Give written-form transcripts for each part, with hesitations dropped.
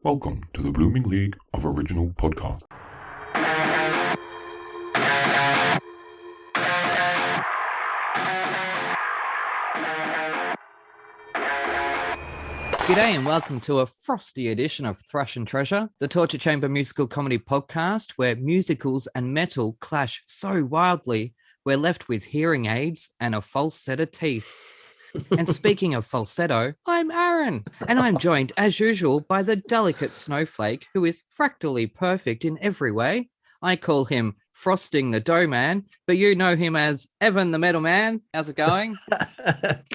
Welcome to the Blooming League of Original Podcast. G'day and welcome to a frosty edition of Thrash and Treasure, the Torture Chamber musical comedy podcast where musicals and metal clash so wildly we're left with hearing aids and a false set of teeth. And speaking of falsetto, I'm Aaron, and I'm joined as usual by the delicate snowflake who is fractally perfect in every way. I call him Frosting the Dough Man, but you know him as Evan the Metal Man. How's it going?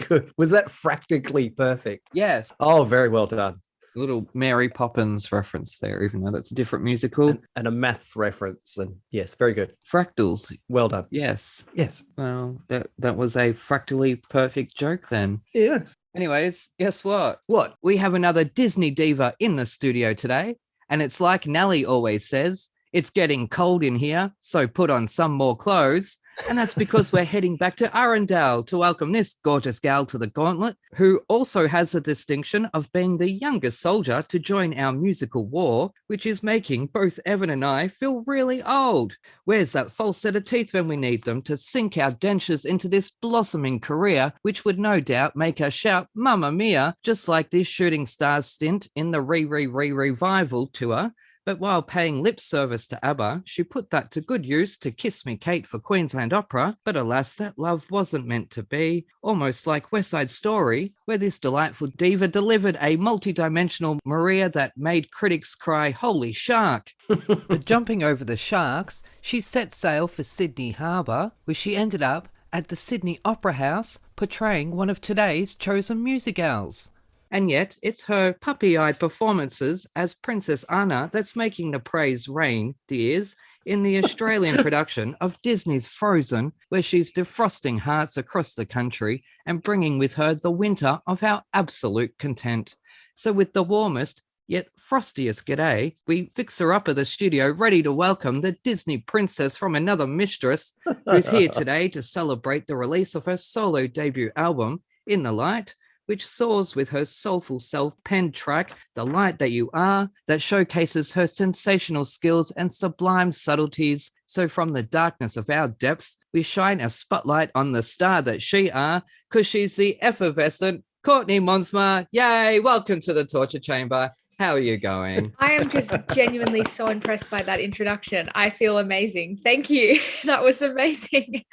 Good. Was that fractically perfect? Yes. Oh, very well done. A little Mary Poppins reference there, even though that's a different musical. And a math reference. And yes, very good. Fractals. Well done. Yes. Yes. Well, that was a fractally perfect joke then. Yes. Anyways, guess what? What? We have another Disney diva in the studio today. And it's like Nelly always says, it's getting cold in here, so put on some more clothes. And that's because we're heading back to Arundel to welcome this gorgeous gal to the gauntlet, who also has the distinction of being the youngest soldier to join our musical war, which is making both Evan and I feel really old. Where's that false set of teeth when we need them to sink our dentures into this blossoming career, which would no doubt make us shout Mamma Mia, just like this Shooting Stars stint in the revival tour. But while paying lip service to ABBA, she put that to good use to Kiss Me Kate for Queensland Opera, but alas, that love wasn't meant to be, almost like West Side Story, where this delightful diva delivered a multi-dimensional Maria that made critics cry, holy shark. But jumping over the sharks, she set sail for Sydney Harbour, where she ended up at the Sydney Opera House, portraying one of today's chosen musicals. And yet, it's her puppy-eyed performances as Princess Anna that's making the praise rain, dears, in the Australian production of Disney's Frozen, where she's defrosting hearts across the country and bringing with her the winter of our absolute content. So with the warmest, yet frostiest g'day, we fix her up at the studio ready to welcome the Disney princess from another mistress, who's here today to celebrate the release of her solo debut album, In the Light, which soars with her soulful self-penned track, The Light That You Are, that showcases her sensational skills and sublime subtleties. So from the darkness of our depths, we shine a spotlight on the star that she are, because she's the effervescent Courtney Monsma. Yay, welcome to the Torture Chamber. How are you going? I am just genuinely so impressed by that introduction. I feel amazing. Thank you. That was amazing.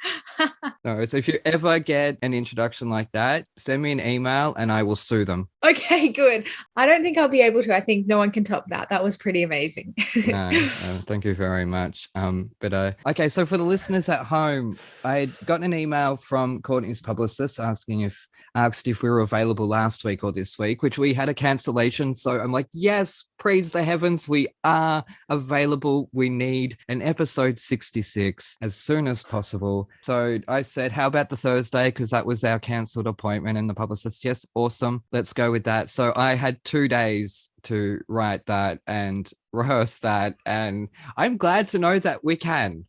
No, so if you ever get an introduction like that, send me an email and I will sue them. Okay, good. I don't think I'll be able to. I think no one can top that. That was pretty amazing. No, thank you very much. Okay, so for the listeners at home, I had gotten an email from Courtney's publicist asked if we were available last week or this week, which we had a cancellation. So I'm like, yes, praise the heavens, we are available. We need an episode 66 as soon as possible. So I said, how about the Thursday? Because that was our cancelled appointment. And the publicist, yes, awesome. Let's go with that. So I had 2 days to write that and rehearse that. And I'm glad to know that we can.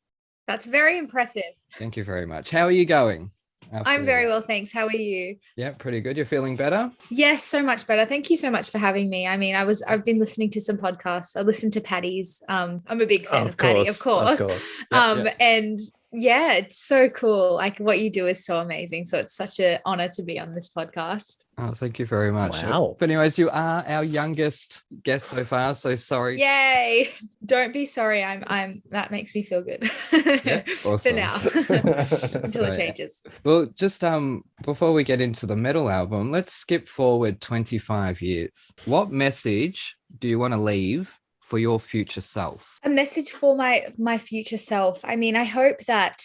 That's very impressive. Thank you very much. How are you going? I'm very well, thanks. How are you? Yeah, pretty good. You're feeling better? Yes, so much better. Thank you so much for having me. I mean, I've been listening to some podcasts. I listened to Patty's. I'm a big fan of Patty, of course. Yeah. And yeah, it's so cool. Like what you do is so amazing. So it's such an honor to be on this podcast. Oh, thank you very much. Wow. But anyways, you are our youngest guest so far. So sorry. Yay. Don't be sorry. I'm that makes me feel good. Yeah, awesome. For now. Until it changes. Well, just before we get into the metal album, let's skip forward 25 years. What message do you want to leave for your future self? A message for my future self. I mean, I hope that,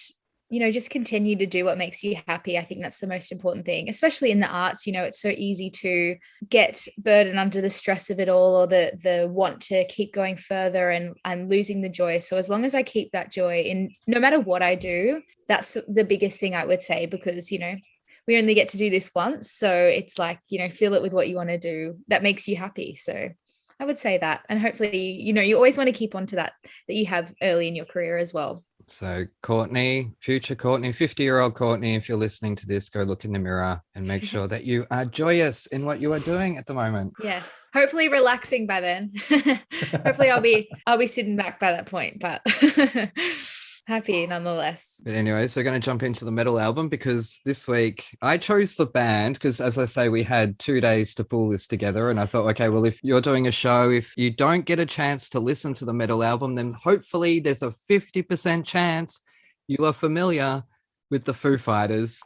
just continue to do what makes you happy. I think that's the most important thing, especially in the arts. It's so easy to get burdened under the stress of it all, or the want to keep going further and losing the joy. So as long as I keep that joy in no matter what I do, that's the biggest thing I would say, because, we only get to do this once. So it's like, fill it with what you want to do that makes you happy. So I would say that. And hopefully, you always want to keep on to that you have early in your career as well. So Courtney, future Courtney, 50-year-old Courtney, if you're listening to this, go look in the mirror and make sure that you are joyous in what you are doing at the moment. Yes. Hopefully relaxing by then. Hopefully I'll be sitting back by that point, but happy nonetheless. But anyway, so we're going to jump into the metal album because this week I chose the band because, as I say, we had 2 days to pull this together. And I thought, okay, well, if you're doing a show, if you don't get a chance to listen to the metal album, then hopefully there's a 50% chance you are familiar with the Foo Fighters.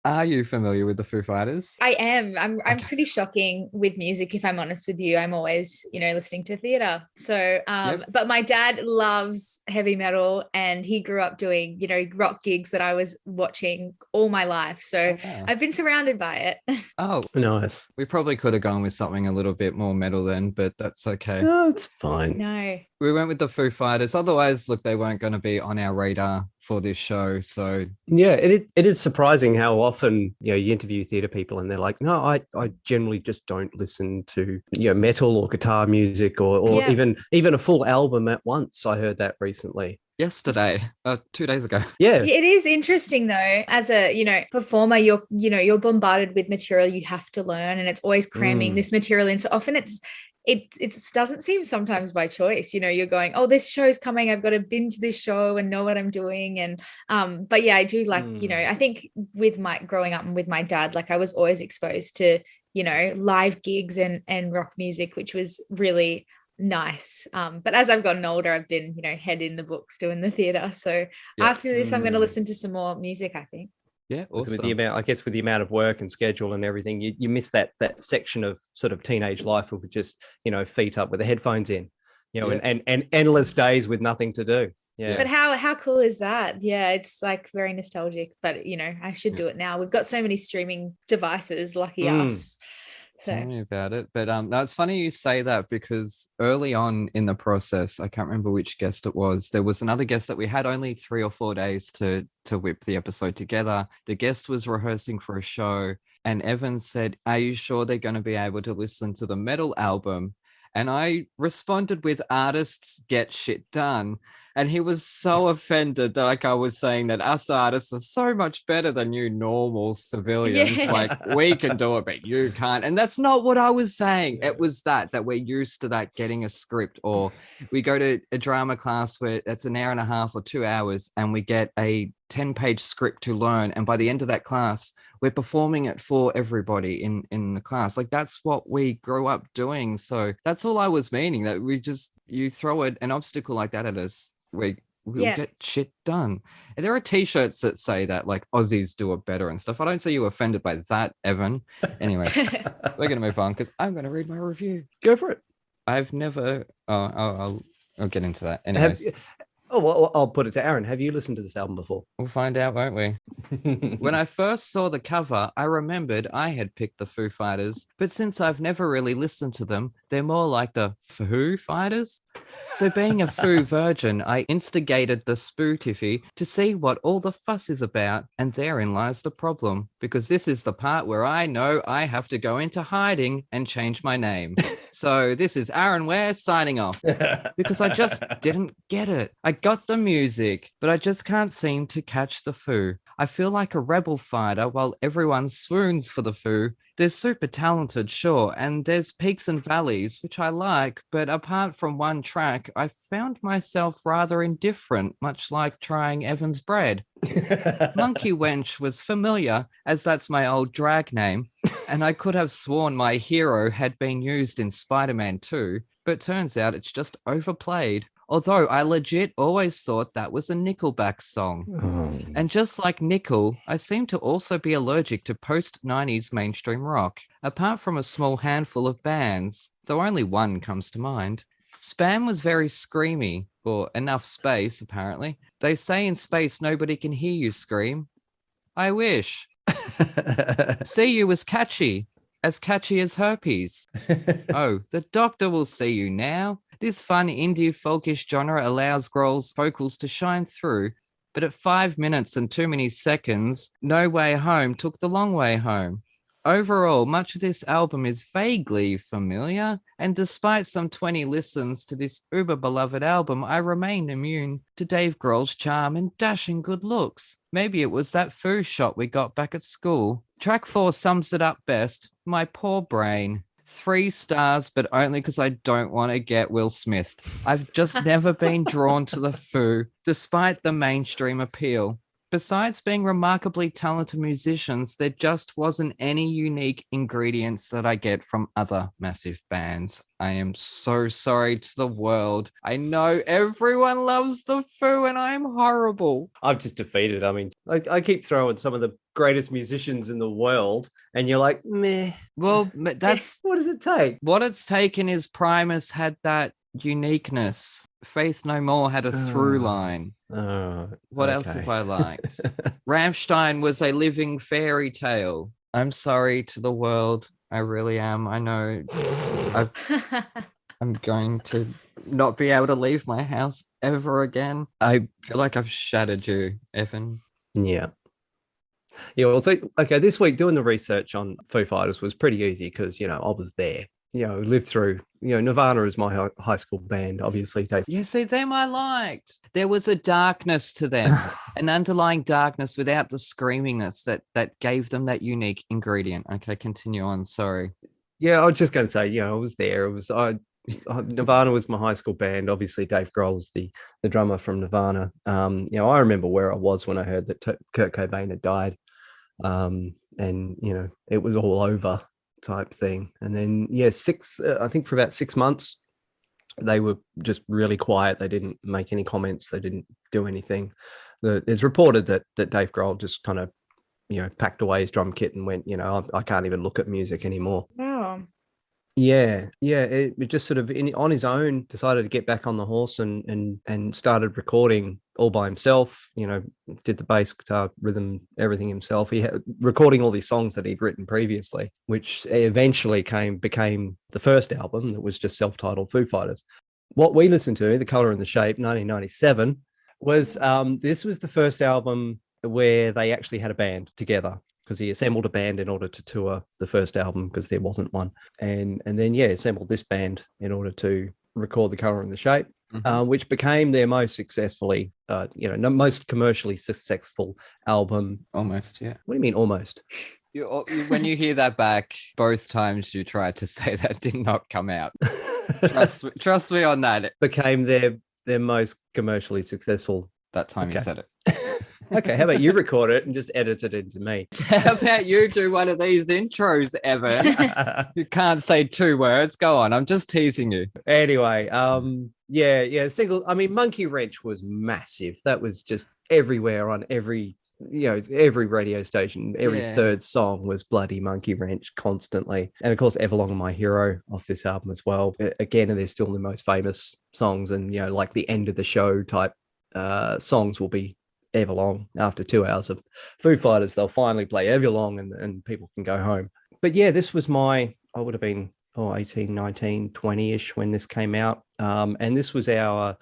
Are you familiar with the Foo Fighters? I am. I'm Okay. pretty shocking with music, if I'm honest with you. I'm always, listening to theater. So, but my dad loves heavy metal and he grew up doing, rock gigs that I was watching all my life. So wow. I've been surrounded by it. Oh, Nice. we probably could have gone with something a little bit more metal then, but that's okay. No, it's fine. No. We went with the Foo Fighters. Otherwise, look, they weren't going to be on our radar for this show. So Yeah, it is surprising how often you interview theatre people and they're like, no, I generally just don't listen to metal or guitar music or Yeah. even a full album at once. I heard that recently. yesterday, 2 days ago. Yeah. It is interesting though, as a performer, you're bombarded with material you have to learn, and it's always cramming this material in. So often it doesn't seem sometimes by choice. You're going, oh, this show's coming, I've got to binge this show and know what I'm doing. And but yeah, I do like, I think with my growing up and with my dad, like I was always exposed to live gigs and rock music, which was really nice. But as I've gotten older, I've been head in the books doing the theater. So Yeah. after this I'm going to listen to some more music, I think. Yeah, awesome. With the amount of work and schedule and everything, you miss that section of sort of teenage life of just feet up with the headphones in, and endless days with nothing to do. Yeah. But how cool is that? Yeah, it's like very nostalgic, but I should do it now. We've got so many streaming devices, lucky us. Tell So me about it. But no, it's funny you say that because early on in the process, I can't remember which guest it was. There was another guest that we had only 3 or 4 days to whip the episode together. The guest was rehearsing for a show, and Evan said, "Are you sure they're going to be able to listen to the metal album?" And I responded with "Artists get shit done." And he was so offended that like I was saying that us artists are so much better than you normal civilians. Yeah. Like we can do it, but you can't. And that's not what I was saying. It was that we're used to that getting a script, or we go to a drama class where it's an hour and a half or 2 hours and we get a 10-page script to learn. And by the end of that class, we're performing it for everybody in the class. Like that's what we grew up doing. So that's all I was meaning, that you throw an obstacle like that at us, we'll get shit done. And there are t-shirts that say that, like Aussies do it better and stuff. I don't see you offended by that, Evan. Anyway, we're going to move on because I'm going to read my review. Go for it. I've never... I'll get into that. Anyways. Well, I'll put it to Aaron. Have you listened to this album before? We'll find out, won't we? When I first saw the cover, I remembered I had picked the Foo Fighters, but since I've never really listened to them, they're more like the Foo Fighters. So being a Foo virgin, I instigated the Spootiffy to see what all the fuss is about, and therein lies the problem, because this is the part where I know I have to go into hiding and change my name. So this is Aaron Ware signing off, because I just didn't get it. I got the music, but I just can't seem to catch the Foo. I feel like a rebel fighter while everyone swoons for the Foo. They're super talented, sure, and there's peaks and valleys, which I like, but apart from one track, I found myself rather indifferent, much like trying Evan's bread. Monkey Wench was familiar, as that's my old drag name, and I could have sworn my hero had been used in Spider-Man 2, but turns out it's just overplayed. Although I legit always thought that was a Nickelback song. And just like Nickel, I seem to also be allergic to post-90s mainstream rock, apart from a small handful of bands, though only one comes to mind. Spam was very screamy, or enough space, apparently. They say in space nobody can hear you scream. I wish. See you was catchy as herpes. Oh, the doctor will see you now. This fun indie folkish genre allows Grohl's vocals to shine through, but at 5 minutes and too many seconds, No Way Home took the long way home. Overall, much of this album is vaguely familiar, and despite some 20 listens to this uber beloved album, I remain immune to Dave Grohl's charm and dashing good looks. Maybe it was that Foo shot we got back at school. Track 4 sums it up best. My poor brain. 3 stars, but only because I don't want to get Will Smith. I've just never been drawn to the Foo, despite the mainstream appeal. Besides being remarkably talented musicians, there just wasn't any unique ingredients that I get from other massive bands. I am so sorry to the world. I know everyone loves the Foo and I'm horrible. I'm just defeated. I mean, I keep throwing some of the greatest musicians in the world and you're like, meh. Well, that's what does it take? what it's taken is Primus had that uniqueness. Faith No More had a through line. What else have I liked? Rammstein was a living fairy tale. I'm sorry to the world. I really am. I know I'm going to not be able to leave my house ever again. I feel like I've shattered you, Evan. Yeah. Yeah, well, so, okay, this week doing the research on Foo Fighters was pretty easy because, I was there. Lived through, Nirvana is my high school band, obviously. Yeah, see, them I liked. There was a darkness to them, an underlying darkness without the screamingness that gave them that unique ingredient. Okay, continue on. Sorry. Yeah, I was just going to say, I was there. Nirvana was my high school band. Obviously, Dave Grohl was the drummer from Nirvana. I remember where I was when I heard that Kurt Cobain had died. And, it was all over type thing. And then I think for about 6 months they were just really quiet. They didn't make any comments, they didn't do anything. It's reported that Dave Grohl just kind of packed away his drum kit and went, I can't even look at music anymore. Wow. It just sort of on his own decided to get back on the horse and started recording all by himself. Did the bass, guitar, rhythm, everything himself. He had recording all these songs that he'd written previously, which eventually became the first album that was just self-titled Foo Fighters. What we listened to, The Colour and the Shape, 1997, was this was the first album where they actually had a band together, because he assembled a band in order to tour the first album because there wasn't one. And then, assembled this band in order to record The Colour and the Shape, which became their most successfully, most commercially successful album. Almost, yeah. What do you mean almost? When you hear that back, both times you tried to say that did not come out. Trust me on that. It became their most commercially successful. That time you said it. Okay, how about you record it and just edit it into me? How about you do one of these intros, Evan? You can't say 2 words. Go on. I'm just teasing you. Anyway, single. I mean, Monkey Wrench was massive. That was just everywhere on every radio station. Every third song was bloody Monkey Wrench constantly. And of course, Everlong, My Hero, off this album as well. Again, they're still the most famous songs, and like the end of the show type songs will be Everlong. After 2 hours of Foo Fighters, they'll finally play Everlong and people can go home. But this was I would have been 18, 19, 20-ish when this came out. And this was our,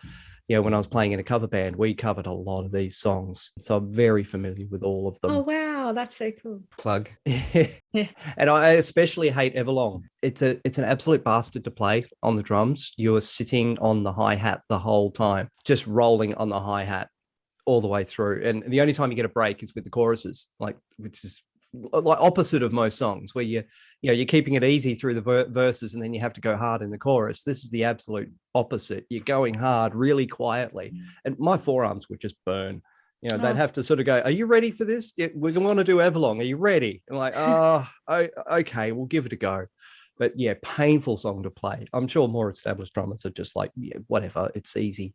when I was playing in a cover band, we covered a lot of these songs. So I'm very familiar with all of them. Oh, wow. That's so cool. Plug. Yeah. And I especially hate Everlong. It's an absolute bastard to play on the drums. You're sitting on the hi-hat the whole time, just rolling on the hi-hat all the way through. And the only time you get a break is with the choruses, which is like opposite of most songs, where you're keeping it easy through the verses and then you have to go hard in the chorus. This is the absolute opposite. You're going hard really quietly, and my forearms would just burn. They'd have to sort of go, are you ready for this? We're going to do Everlong. Are you ready? And like, okay, we'll give it a go. But painful song to play. I'm sure more established drummers are just like, whatever, it's easy.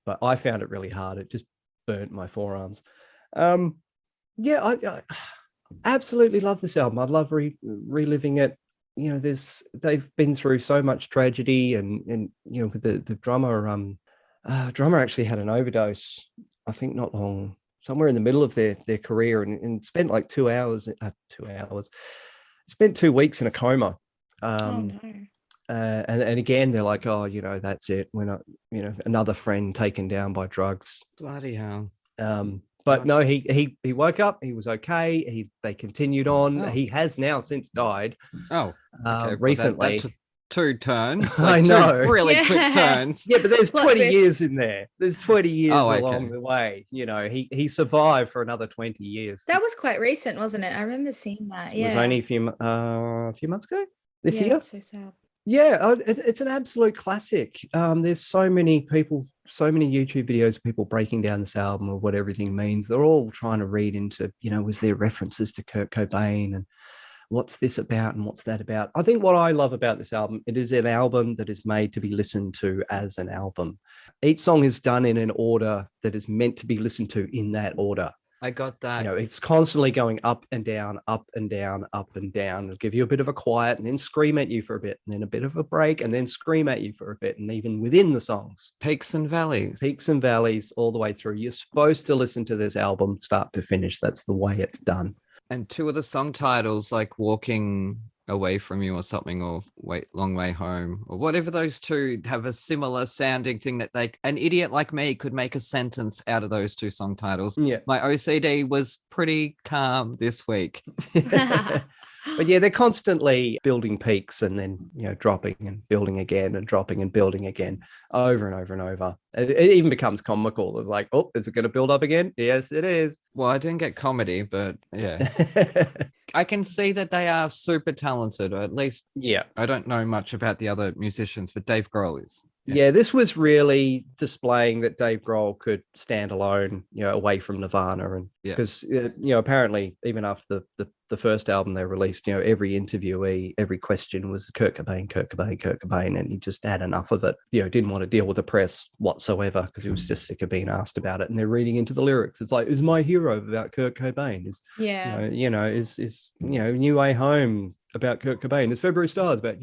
But I found it really hard. It just burnt my forearms. I absolutely love this album. I love reliving it. They've been through so much tragedy, and with the drummer actually had an overdose, I think not long, somewhere in the middle of their career, and spent like 2 hours, spent 2 weeks in a coma. And again, they're like, that's it. We're not, another friend taken down by drugs. Bloody hell. But But no, he woke up. He was okay. They continued on. Oh. He has now since died. Oh, okay. Recently. That took 2 turns. I Like know. 2 really quick Yeah. turns. Yeah, but there's Plot 20 twist. years in there. There's 20 years Oh, okay. along the way. You know, he survived for another 20 years. That was quite recent, wasn't it? I remember seeing that. It was Yeah. only a few months ago. This Yeah, year. it's so sad. Yeah, it's an absolute classic. There's so many people, so many YouTube videos of people breaking down this album or what everything means. They're all trying to read into, you know, was there references to Kurt Cobain and what's this about and what's that about? I think what I love about this album, it is an album that is made to be listened to as an album. Each song is done in an order that is meant to be listened to in that order. I got that. You know, it's constantly going up and down, up and down, up and down. It'll give you a bit of a quiet and then scream at you for a bit, and then a bit of a break, and then scream at you for a bit. And even within the songs, Peaks and valleys. peaks and valleys all the way through. You're supposed to listen to this album start to finish. That's the way it's done. And 2 of the song titles, like Walking Away From You or something, or Long Way Home, or whatever, those 2 have a similar sounding thing that an idiot like me could make a sentence out of those 2 song titles. Yeah. My OCD was pretty calm this week. But yeah, they're constantly building peaks and then, you know, dropping and building again and dropping and building again over and over and over. It even becomes comical. It's like, oh, is it going to build up again? Yes, it is. Well, I didn't get comedy, but yeah. I can see that they are super talented, or at least Yeah. I don't know much about the other musicians, but Dave Grohl is. Yeah, this was really displaying that Dave Grohl could stand alone, you know, away from Nirvana, and Yeah. because you know, apparently even after the first album they released, you know, every interviewee, every question was Kurt Cobain, Kurt Cobain, Kurt Cobain, and he just had enough of it. You know, didn't want to deal with the press whatsoever because he was just sick of being asked about it. And they're reading into the lyrics. It's like, is My Hero about Kurt Cobain? Is Yeah. is New Way Home about Kurt Cobain? There's February Stars about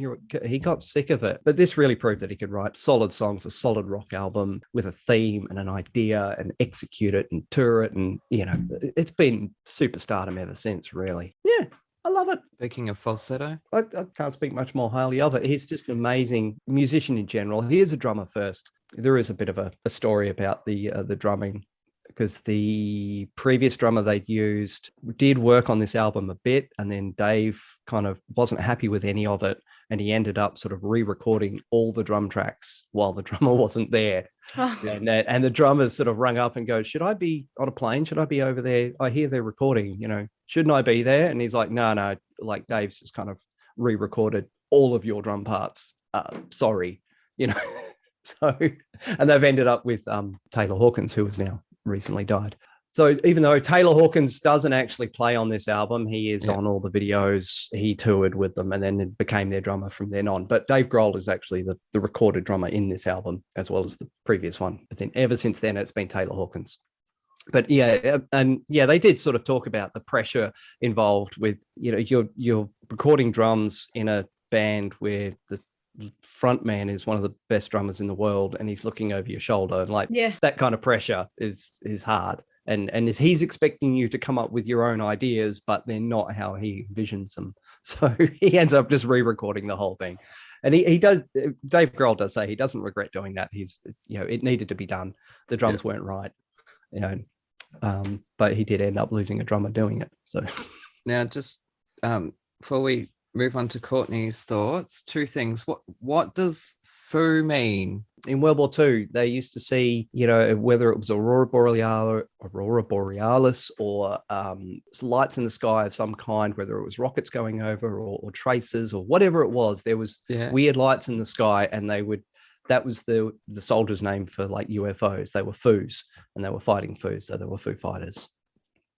he got sick of it. But this really proved that he could write solid songs, a solid rock album with a theme and an idea, and execute it and tour it. And, you know, it's been superstardom ever since, really. Yeah, I love it. Speaking of falsetto, I can't speak much more highly of it. He's just an amazing musician in general. He is a drummer first. There is a bit of a story about the drumming, because the previous drummer they'd used did work on this album a bit, and then Dave kind of wasn't happy with any of it, and he ended up sort of re-recording all the drum tracks while the drummer wasn't there. Oh. And the drummers sort of rung up and go, should I be on a plane? Should I be over there? I hear they're recording, you know, shouldn't I be there? And he's like, no, like Dave's just kind of re-recorded all of your drum parts. Sorry, you know. So, and they've ended up with Taylor Hawkins, who has now recently died. So even though Taylor Hawkins doesn't actually play on this album, he is on all the videos. He toured with them and then became their drummer from then on. But Dave Grohl is actually the recorded drummer in this album, as well as the previous one. But then ever since then, it's been Taylor Hawkins. But yeah, and yeah, they did sort of talk about the pressure involved with, you know, you're recording drums in a band where the front man is one of the best drummers in the world, and he's looking over your shoulder, and like that kind of pressure is hard. And he's expecting you to come up with your own ideas, but they're not how he envisions them. So he ends up just re-recording the whole thing. And he does. Dave Grohl does say he doesn't regret doing that. He's, you know, it needed to be done. The drums weren't right, you know. But he did end up losing a drummer doing it. So now just before we move on to Courtney's thoughts, 2 things. What does Foo mean? In World War II, they used to see, you know, whether it was aurora borealis or lights in the sky of some kind, whether it was rockets going over or traces or whatever it was, there was weird lights in the sky, and that was the soldiers' name for like UFOs. They were Foos, and they were fighting Foos, so they were Foo Fighters.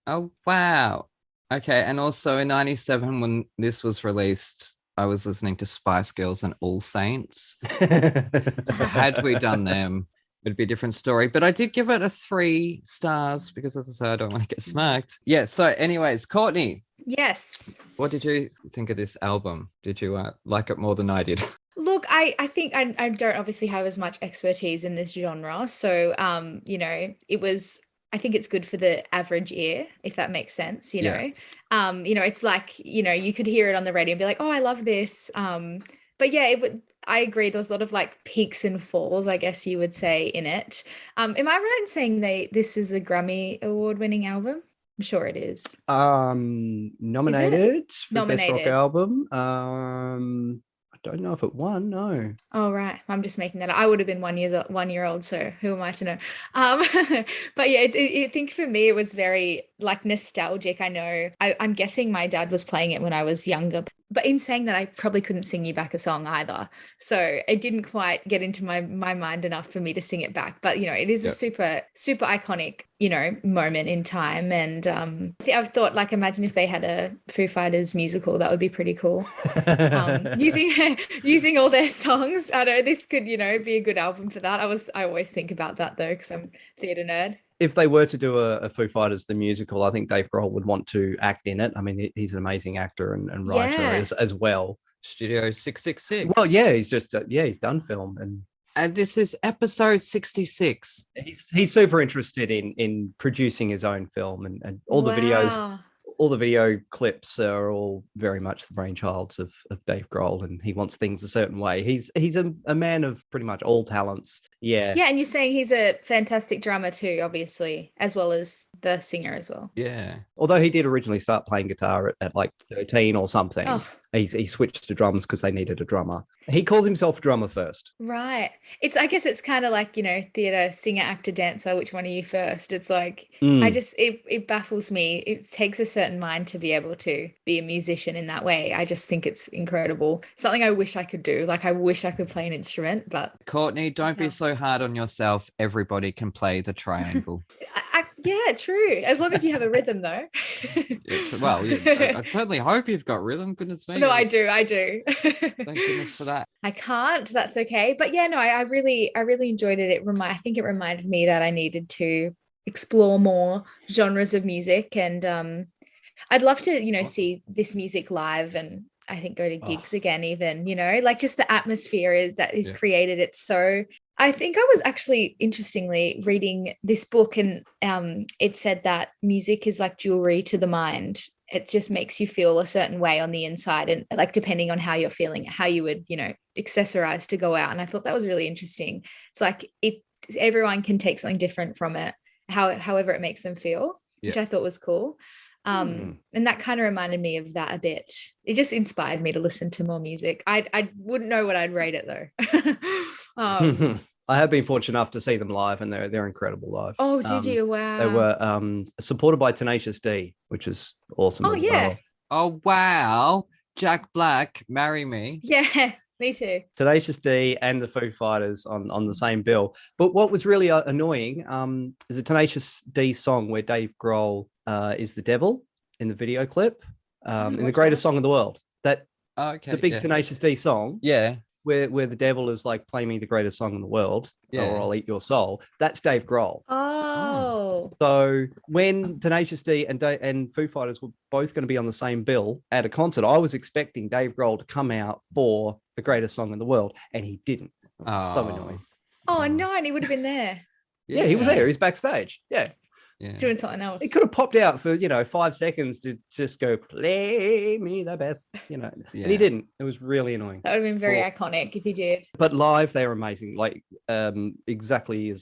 Oh, wow. Okay, and also in 97, when this was released, I was listening to Spice Girls and All Saints. So had we done them, it'd be a different story. But I did give it a 3 stars because, as I said, I don't want to get smacked. Yeah, so anyways, Courtney. Yes. What did you think of this album? Did you like it more than I did? Look, I think I don't obviously have as much expertise in this genre. So, you know, I think it's good for the average ear, if that makes sense, you know. You know, it's like, you know, you could hear it on the radio and be like, oh, I love this. But yeah, I agree. There's a lot of like peaks and falls, I guess you would say, in it. Am I right in saying this is a Grammy award-winning album? I'm sure it is. Nominated for Best Rock Nominated. Album. I don't know if it won. No. Oh, right. I'm just making that up. I would have been 1 year old, so who am I to know? But yeah, I think for me it was very like nostalgic. I know. I'm guessing my dad was playing it when I was younger. But in saying that, I probably couldn't sing you back a song either. So it didn't quite get into my mind enough for me to sing it back. But, it is a super, super iconic, moment in time. And I've thought, like, imagine if they had a Foo Fighters musical, that would be pretty cool. Using all their songs. I know this could, be a good album for that. I always think about that, though, because I'm a theatre nerd. If they were to do a Foo Fighters the musical, I think Dave Grohl would want to act in it. I mean, he's an amazing actor and writer as well. Studio 666. Well, yeah, he's done film, and this is episode 66. He's super interested in producing his own film, and all the videos. All the video clips are all very much the brainchilds of Dave Grohl, and he wants things a certain way. He's a man of pretty much all talents. Yeah. Yeah, and you're saying he's a fantastic drummer too, obviously, as well as the singer as well. Yeah. Although he did originally start playing guitar at like 13 or something. Oh. He switched to drums because they needed a drummer. He calls himself a drummer first. Right. I guess it's kind of like, theatre, singer, actor, dancer. Which one are you first? It's like, it baffles me. It takes a certain mind to be able to be a musician in that way. I just think it's incredible. Something I wish I could do. Like, I wish I could play an instrument, but. Courtney, don't be so hard on yourself. Everybody can play the triangle. Yeah, true. As long as you have a rhythm, though. I certainly hope you've got rhythm. Goodness me. No, I do. Thank goodness for that. I can't. That's okay. But yeah, no, I really enjoyed it. I think it reminded me that I needed to explore more genres of music, and I'd love to, see this music live, and I think go to gigs again. Even like just the atmosphere that is created. It's so. I think I was actually, interestingly, reading this book, and it said that music is like jewelry to the mind. It just makes you feel a certain way on the inside, and like depending on how you're feeling, how you would, accessorize to go out. And I thought that was really interesting. It's like everyone can take something different from it, however it makes them feel, which I thought was cool. And that kind of reminded me of that a bit. It just inspired me to listen to more music. I wouldn't know what I'd rate it though. I have been fortunate enough to see them live, and they're incredible live. Oh, did you? Wow. They were supported by Tenacious D, which is awesome. Oh, yeah. Well. Oh, wow. Jack Black, marry me. Yeah, me too. Tenacious D and the Foo Fighters on the same bill. But what was really annoying is a Tenacious D song where Dave Grohl is the devil in the video clip, in the greatest song in the world. The big Tenacious D song. Yeah. Where the devil is like, play me the greatest song in the world, or I'll eat your soul. That's Dave Grohl. Oh. So when Tenacious D and Foo Fighters were both going to be on the same bill at a concert, I was expecting Dave Grohl to come out for the greatest song in the world, and he didn't. So annoying. Oh no, and he would have been there. Yeah, he was there. He's backstage. Yeah. He's doing something else. He could have popped out for 5 seconds to just go, play me the best, and he didn't. It was really annoying. That would have been very iconic if he did. But live, they're amazing. Like exactly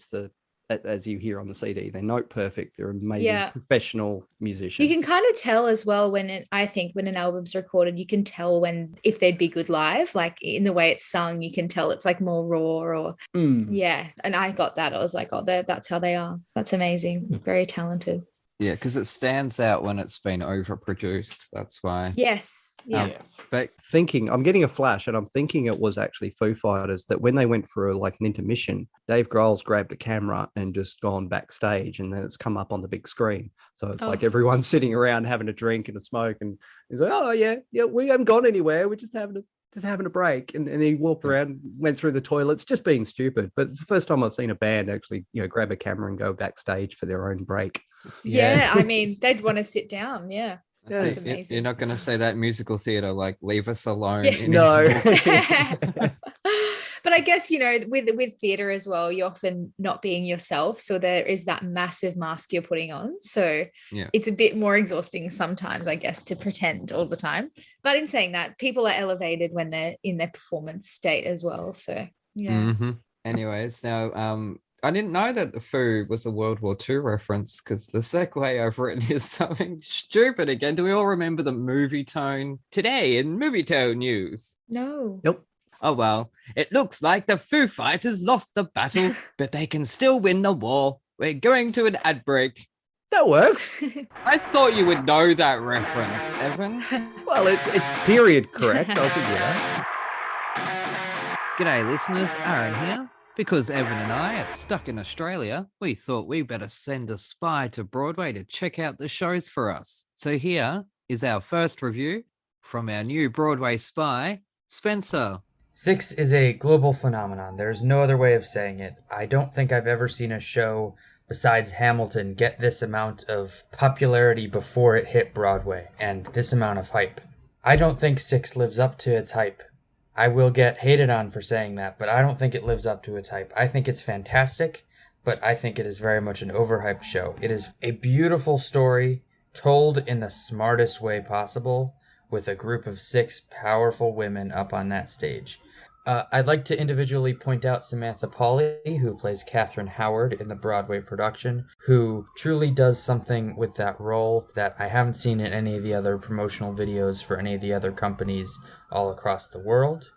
as you hear on the CD, they're note perfect. They're amazing professional musicians. You can kind of tell as well when an album's recorded, you can tell if they'd be good live, like in the way it's sung, you can tell it's like more raw or and I got that. I was like, oh, that's how they are. That's amazing. Very talented. Yeah, because it stands out when it's been overproduced. That's why. Yes. Yeah. But I'm getting a flash, and I'm thinking it was actually Foo Fighters that when they went for an intermission, Dave Grohl's grabbed a camera and just gone backstage, and then it's come up on the big screen. So it's like everyone's sitting around having a drink and a smoke, and he's like, oh yeah, we haven't gone anywhere. We're just having a break, and he walked around, went through the toilets, just being stupid. But it's the first time I've seen a band actually, grab a camera and go backstage for their own break. Yeah, I mean, they'd want to sit down. Yeah, that's amazing. You're not going to say that musical theatre, like, leave us alone. No. But I guess, with theatre as well, you're often not being yourself. So there is that massive mask you're putting on. So it's a bit more exhausting sometimes, I guess, to pretend all the time. But in saying that, people are elevated when they're in their performance state as well. So, yeah. Anyways, now, I didn't know that the Foo was a World War II reference because the segue I've written is something stupid again. Do we all remember the movie tone today in movie tone news? No. Nope. Oh, well, it looks like the Foo Fighters lost the battle, but they can still win the war. We're going to an ad break. That works. I thought you would know that reference, Evan. Well, it's period correct. I'll give you that. G'day, listeners. Aaron here. Because Evan and I are stuck in Australia, we thought we better send a spy to Broadway to check out the shows for us. So here is our first review from our new Broadway spy, Spencer. Six is a global phenomenon. There's no other way of saying it. I don't think I've ever seen a show besides Hamilton get this amount of popularity before it hit Broadway and this amount of hype. I don't think Six lives up to its hype. I will get hated on for saying that, but I don't think it lives up to its hype. I think it's fantastic, but I think it is very much an overhyped show. It is a beautiful story told in the smartest way possible with a group of 6 powerful women up on that stage. I'd like to individually point out Samantha Pauly, who plays Catherine Howard in the Broadway production, who truly does something with that role that I haven't seen in any of the other promotional videos for any of the other companies all across the world.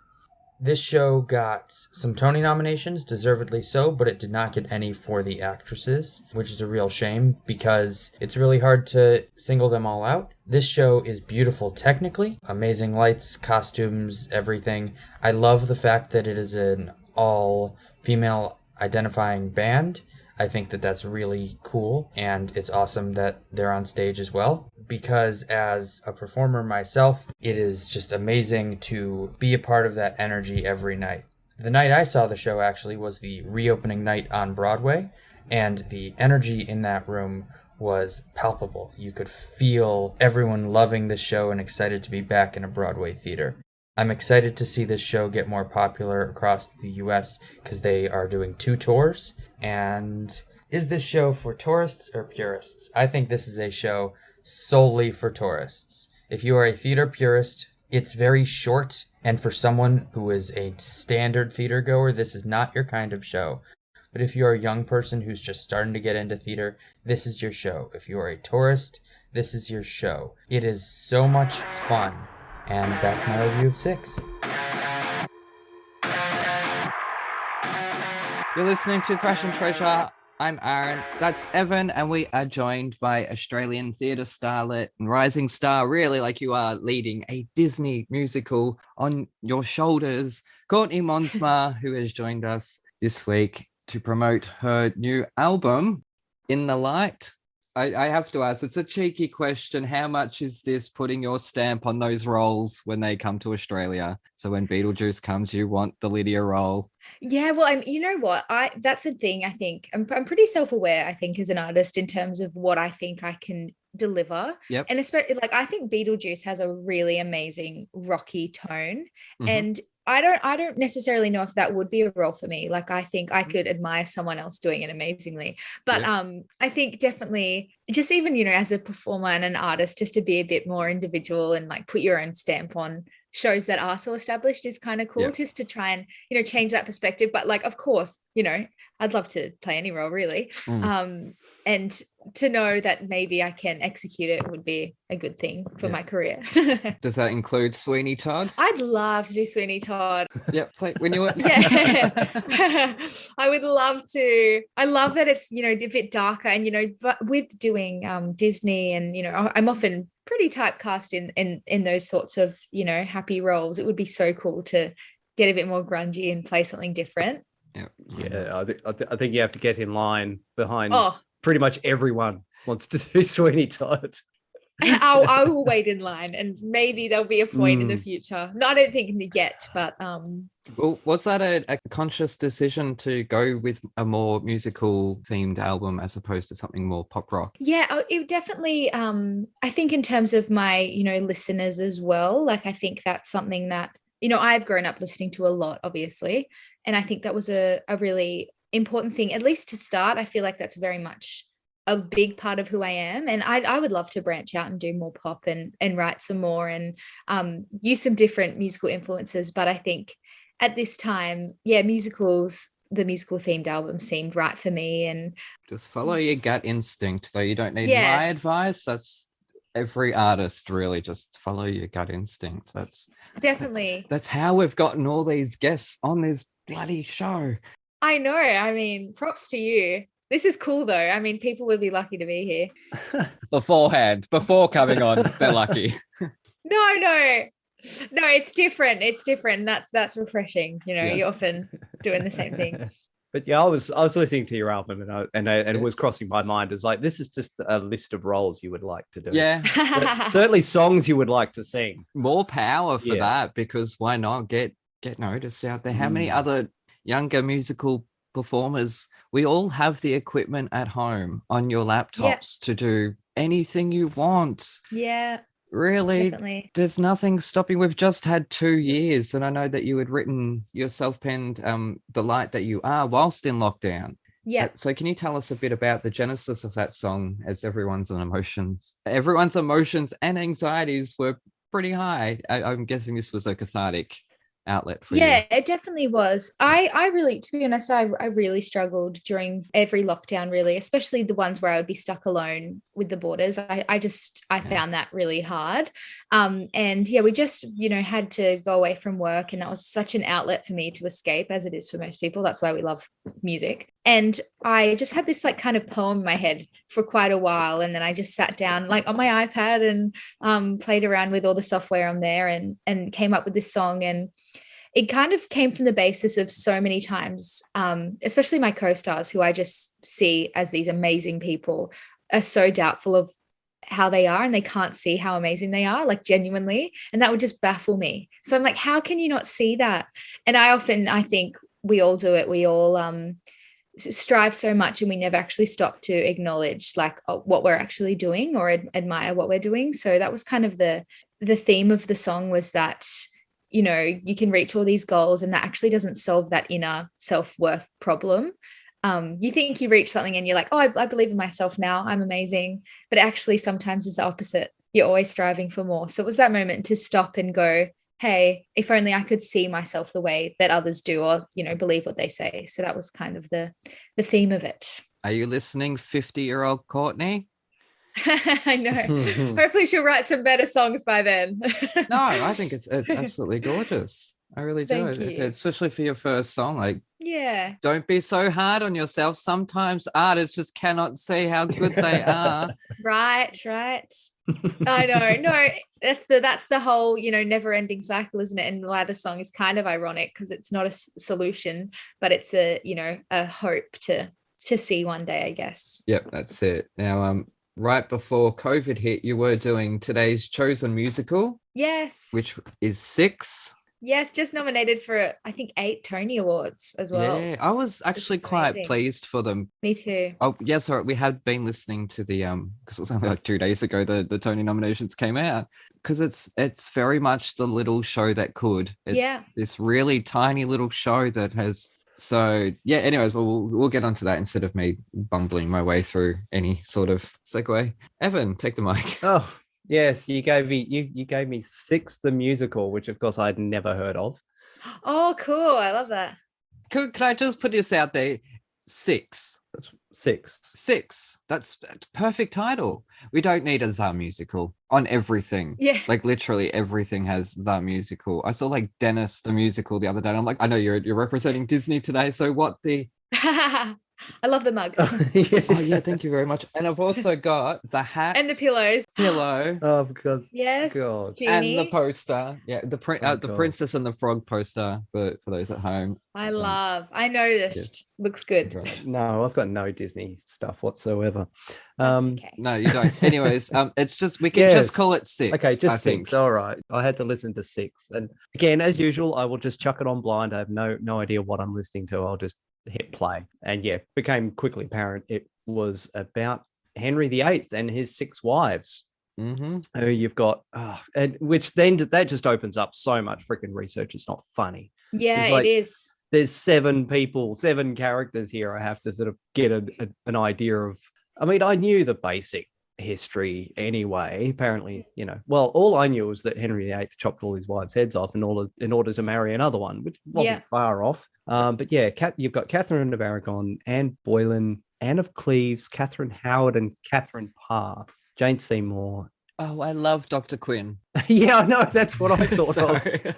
This show got some Tony nominations, deservedly so, but it did not get any for the actresses, which is a real shame because it's really hard to single them all out. This show is beautiful technically, amazing lights, costumes, everything. I love the fact that it is an all-female identifying band. I think that that's really cool, and it's awesome that they're on stage as well, because as a performer myself, it is just amazing to be a part of that energy every night. The night I saw the show actually was the reopening night on Broadway, and the energy in that room was palpable. You could feel everyone loving the show and excited to be back in a Broadway theater. I'm excited to see this show get more popular across the US because they are doing 2 tours. And is this show for tourists or purists? I think this is a show solely for tourists. If you are a theater purist, it's very short. And for someone who is a standard theater goer, this is not your kind of show. But if you're a young person who's just starting to get into theater, this is your show. If you are a tourist, this is your show. It is so much fun. And that's my review of 6. You're listening to Thrash and Treasure. I'm Aaron. That's Evan, and we are joined by Australian theatre starlet and rising star, really like you are leading a Disney musical on your shoulders, Courtney Monsma, who has joined us this week to promote her new album, In the Light. I have to ask, it's a cheeky question. How much is this putting your stamp on those roles when they come to Australia? So when Beetlejuice comes, you want the Lydia role. Yeah, well, you know what? That's a thing. I think I'm pretty self-aware, I think, as an artist in terms of what I think I can deliver. Yep. And especially, like, I think Beetlejuice has a really amazing rocky tone. And I don't necessarily know if that would be a role for me. Like, I think I could admire someone else doing it amazingly. But I think definitely just even, as a performer and an artist, just to be a bit more individual and like put your own stamp on shows that are so established is kind of cool, just to try and, change that perspective. But like, of course, I'd love to play any role really. And to know that maybe I can execute it would be a good thing for my career. Does that include Sweeney Todd? I'd love to do Sweeney Todd. Yep. It's like when you I would love to. I love that it's, a bit darker and, but with doing Disney and, I'm often pretty typecast in those sorts of, happy roles. It would be so cool to get a bit more grungy and play something different. Yeah, I think you have to get in line behind pretty much everyone wants to do Sweeney Todd. I will wait in line and maybe there'll be a point in the future. No, I don't think yet, but Well, was that a conscious decision to go with a more musical themed album as opposed to something more pop rock? Yeah, it definitely, I think in terms of my, listeners as well, like I think that's something that I've grown up listening to a lot, obviously. And I think that was a really important thing, at least to start. I feel like that's very much a big part of who I am. And I would love to branch out and do more pop and write some more and use some different musical influences. But I think at this time, the musical themed album seemed right for me. And just follow your gut instinct, though. You don't need Yeah. my advice. That's every artist, really. Just follow your gut instinct. definitely. That's how we've gotten all these guests on this bloody show. I know. I mean, props to you. This is cool, though. I mean, people would be lucky to be here. Before coming on, they're lucky. No, it's different. It's different. That's refreshing. You're often doing the same thing. But yeah, I was listening to your album and it was crossing my mind as like, this is just a list of roles you would like to do. Yeah. But certainly songs you would like to sing. More power for Yeah. that, because why not get noticed out there? How many other younger musical performers? We all have the equipment at home on your laptops to do anything you want. Yeah, Really, definitely. there's nothing stopping. We've just had 2 years, and I know that you had written your self-penned The Light That You Are whilst in lockdown. Yeah. So can you tell us a bit about the genesis of that song, as everyone's emotions and anxieties were pretty high? I'm guessing this was a cathartic outlet for you. Yeah, it definitely was. I really, to be honest, I really struggled during every lockdown, really, especially the ones where I would be stuck alone with the borders. I found that really hard. And yeah, we just, had to go away from work, and that was such an outlet for me to escape, as it is for most people. That's why we love music. And I just had this like kind of poem in my head for quite a while. And then I just sat down like on my iPad and played around with all the software on there and came up with this song. And it kind of came from the basis of so many times, especially my co-stars, who I just see as these amazing people, are so doubtful of how they are, and they can't see how amazing they are, like genuinely. And that would just baffle me. So I'm like, how can you not see that? And I think we all do it. We all strive so much, and we never actually stop to acknowledge like what we're actually doing or admire what we're doing. So that was kind of the theme of the song, was that you can reach all these goals, and that actually doesn't solve that inner self-worth problem. You think you reach something and you're like, oh, I believe in myself now, I'm amazing. But actually sometimes it's the opposite. You're always striving for more. So it was that moment to stop and go, hey, if only I could see myself the way that others do, or, believe what they say. So that was kind of the theme of it. Are you listening, 50-year-old Courtney? I know. Hopefully she'll write some better songs by then. No, I think it's absolutely gorgeous. I really do. Thank you. Especially for your first song. Like, Yeah. don't be so hard on yourself. Sometimes artists just cannot see how good they are. Right. I know. No, that's the whole, never ending cycle, isn't it? And why the song is kind of ironic, because it's not a solution, but it's a hope to see one day, I guess. Yep, that's it. Now, right before COVID hit, you were doing Today's Chosen Musical. Yes. Which is 6. Yes, just nominated for, I think, 8 Tony Awards as well. Yeah, I was actually quite pleased for them. Me too. Oh, yeah, sorry. We had been listening to the because it was only like 2 days ago the Tony nominations came out, because it's very much the little show that could. It's this really tiny little show that has. So yeah. Anyways, we'll get onto that instead of me bumbling my way through any sort of segue. Evan, take the mic. Oh. Yes, you gave me 6 the musical, which of course I'd never heard of. Oh, cool! I love that. Could I just put this out there? 6. That's 6. 6. That's a perfect title. We don't need a The Musical on everything. Yeah. Like literally everything has The Musical. I saw like Dennis the Musical the other day, and I'm like, I know you're representing Disney today, so what the. I love the mug. Yes. Oh yeah, thank you very much. And I've also got the hat and the pillows. Pillow. Oh God. Yes. God. Genie. And the poster. Yeah, the Princess and the Frog poster for those at home. I noticed. Yeah. Looks good. No, I've got no Disney stuff whatsoever. Okay. No, you don't. Anyways, it's just we can just call it 6. Okay, just 6. All right. I had to listen to 6. And again, as usual, I will just chuck it on blind. I have no idea what I'm listening to. I'll just hit play. And yeah, became quickly apparent it was about Henry VIII and his 6 wives. Mm-hmm. You've got, and which then that just opens up so much freaking research. It's not funny. Yeah, It's like, it is. there's 7 characters here. I have to sort of get an idea of. I mean, I knew the basic history anyway. Apparently, well, all I knew was that Henry VIII chopped all his wives' heads off in order to marry another one, which wasn't far off. But yeah, you've got Catherine of Aragon, Anne Boleyn, Anne of Cleves, Catherine Howard, and Catherine Parr, Jane Seymour. Oh, I love Dr. Quinn. Yeah, I know. That's what I thought of. Sorry.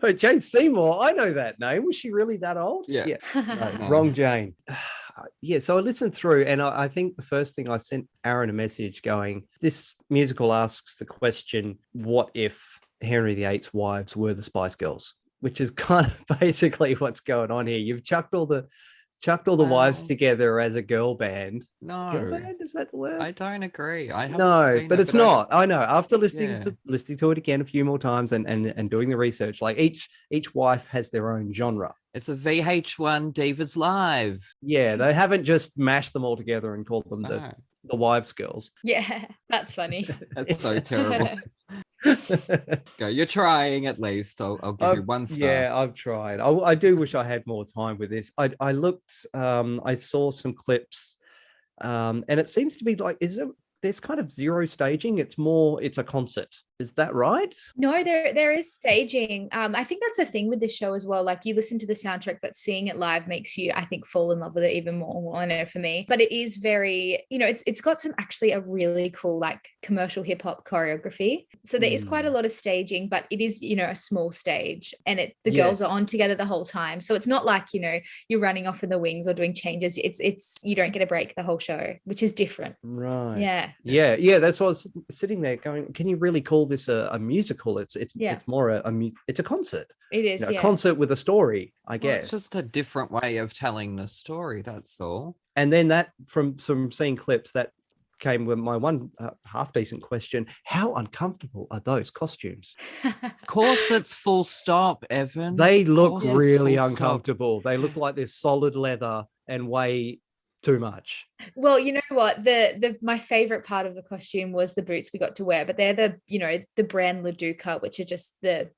Oh, Jane Seymour. I know that name. Was she really that old? Yeah. No, wrong Jane. Yeah, so I listened through, and I think the first thing I sent Aaron a message going, this musical asks the question, what if Henry VIII's wives were the Spice Girls? Which is kind of basically what's going on here. You've chucked all the wives together as a girl band. No. Girl band, is that the word? I don't agree. I haven't No, seen but it, it's not. I know. After Yeah. listening to it again a few more times and doing the research, like each wife has their own genre. It's a VH1 Divas Live. Yeah, they haven't just mashed them all together and called them No. the wives girls. Yeah, that's funny. That's so terrible. Go, you're trying at least. I'll give you 1 star. Yeah, I've tried. I do wish I had more time with this. I looked, I saw some clips, and it seems to be like, there's kind of zero staging. It's a concert. Is that right? No, there is staging. I think that's the thing with this show as well. Like, you listen to the soundtrack, but seeing it live makes you, I think, fall in love with it even more. Well, I know for me, but it is very, it's got some actually a really cool like commercial hip hop choreography. So there is quite a lot of staging, but it is, a small stage, and the girls are on together the whole time. So it's not like, you're running off in the wings or doing changes. It's you don't get a break the whole show, which is different. Right. Yeah. That's what I was sitting there going, can you really call this a musical? It's more it's a concert. It is a concert with a story, I guess. It's just a different way of telling the story, that's all. And then that from seeing clips, that came with my one half decent question: how uncomfortable are those costumes? Corsets, full stop, Evan. They look Corsets, really full stop. uncomfortable. They look like they're solid leather and weigh too much. Well, you know what? My favorite part of the costume was the boots we got to wear, but they're the brand LaDuca, which are just the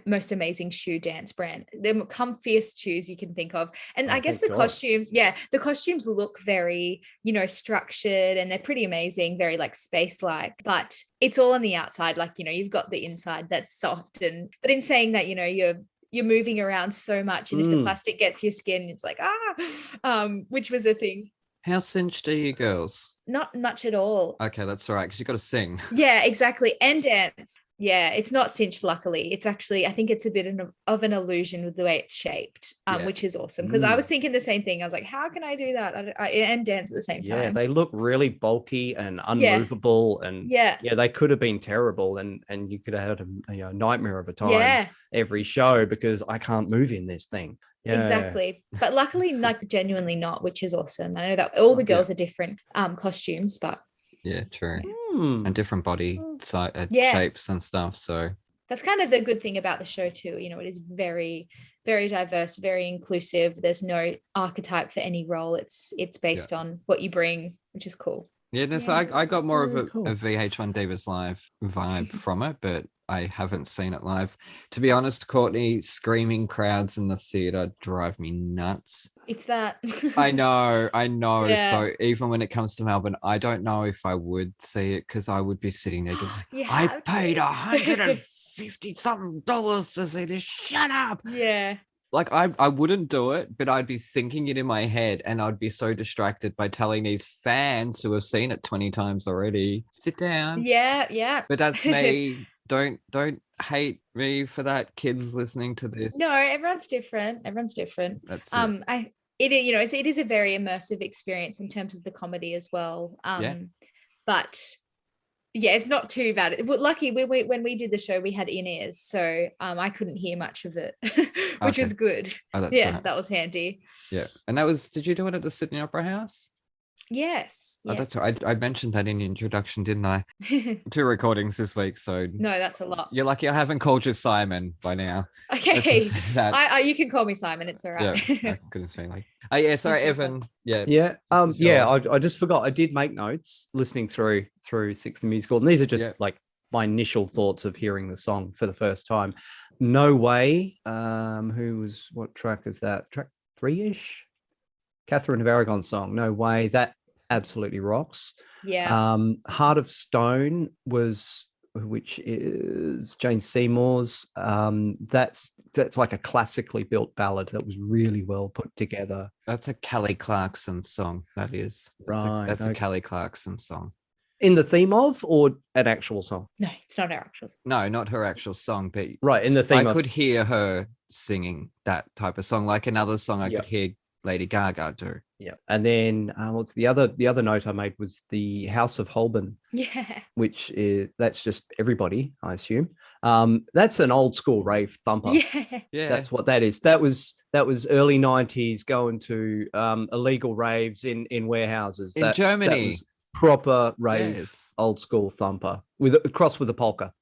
most amazing shoe dance brand. They're the comfiest shoes you can think of. And I guess the costumes look very, structured, and they're pretty amazing, very like space-like, but it's all on the outside. Like, you've got the inside that's soft, but in saying that, you're moving around so much, and if the plastic gets your skin, it's like which was a thing. How cinched are you girls? Not much at all. Okay, that's all right, because you got to sing. Yeah, exactly. And dance. Yeah, it's not cinched, luckily. It's actually, I think it's a bit of an illusion with the way it's shaped, which is awesome. Because I was thinking the same thing. I was like, how can I do that? And dance at the same time. Yeah, they look really bulky and unmovable. And they could have been terrible. And you could have had a nightmare of a time every show, because I can't move in this thing. Yeah. Exactly. But luckily, like, genuinely not, which is awesome. I know that all the girls are different costumes, but yeah, true. And different body shapes and stuff. So that's kind of the good thing about the show too. It is very, very diverse, very inclusive. There's no archetype for any role. It's based on what you bring, which is cool. Yeah, no, so I got more of a VH1 Divas Live vibe from it, but I haven't seen it live. To be honest, Courtney, screaming crowds in the theater drive me nuts. It's that. I know. Yeah. So even when it comes to Melbourne, I don't know if I would see it, because I would be sitting there going, I paid $150 something to see this. Shut up. Yeah. Like, I wouldn't do it, but I'd be thinking it in my head, and I'd be so distracted by telling these fans who have seen it 20 times already, sit down. Yeah. But that's me. Don't hate me for that, kids listening to this. No, everyone's different. That's it. It is a very immersive experience in terms of the comedy as well. But yeah, it's not too bad. But lucky when we did the show, we had in-ears, so I couldn't hear much of it, which was good. Oh, that's right. That was handy. Yeah. And did you do it at the Sydney Opera House? Yes. Oh, that's right. I mentioned that in the introduction, didn't I? Yes. 2 recordings this week, so No, that's a lot. you're lucky I haven't called you Simon by now. Okay. Let's just say that. You can call me Simon. It's all right. Yeah, goodness me. Like, yeah, sorry, That's Evan. Yeah, Yeah. Sure. I just forgot. I did make notes listening through Six the Musical, and these are just Yeah. like my initial thoughts of hearing the song for the first time. No Way. What track is that? Track 3-ish? Catherine of Aragon's song, No Way. That absolutely rocks. Yeah. Heart of Stone which is Jane Seymour's. That's like a classically built ballad that was really well put together. That's a Kelly Clarkson song. That is. That's a Kelly Clarkson song. In the theme of, or an actual song? No, it's not our actual. No, not her actual song, but Right, in the theme I of. could hear her singing that type of song, like another song I Yeah. could hear Lady Gaga do. Yeah, and then what's the other note I made was the House of Holborn, Yeah. which is that's just everybody, I assume. That's an old school rave thumper. Yeah. Yeah, That's what that is. That was early 90s going to illegal raves in warehouses In Germany. That was proper rave, Yes. old school thumper crossed with a polka.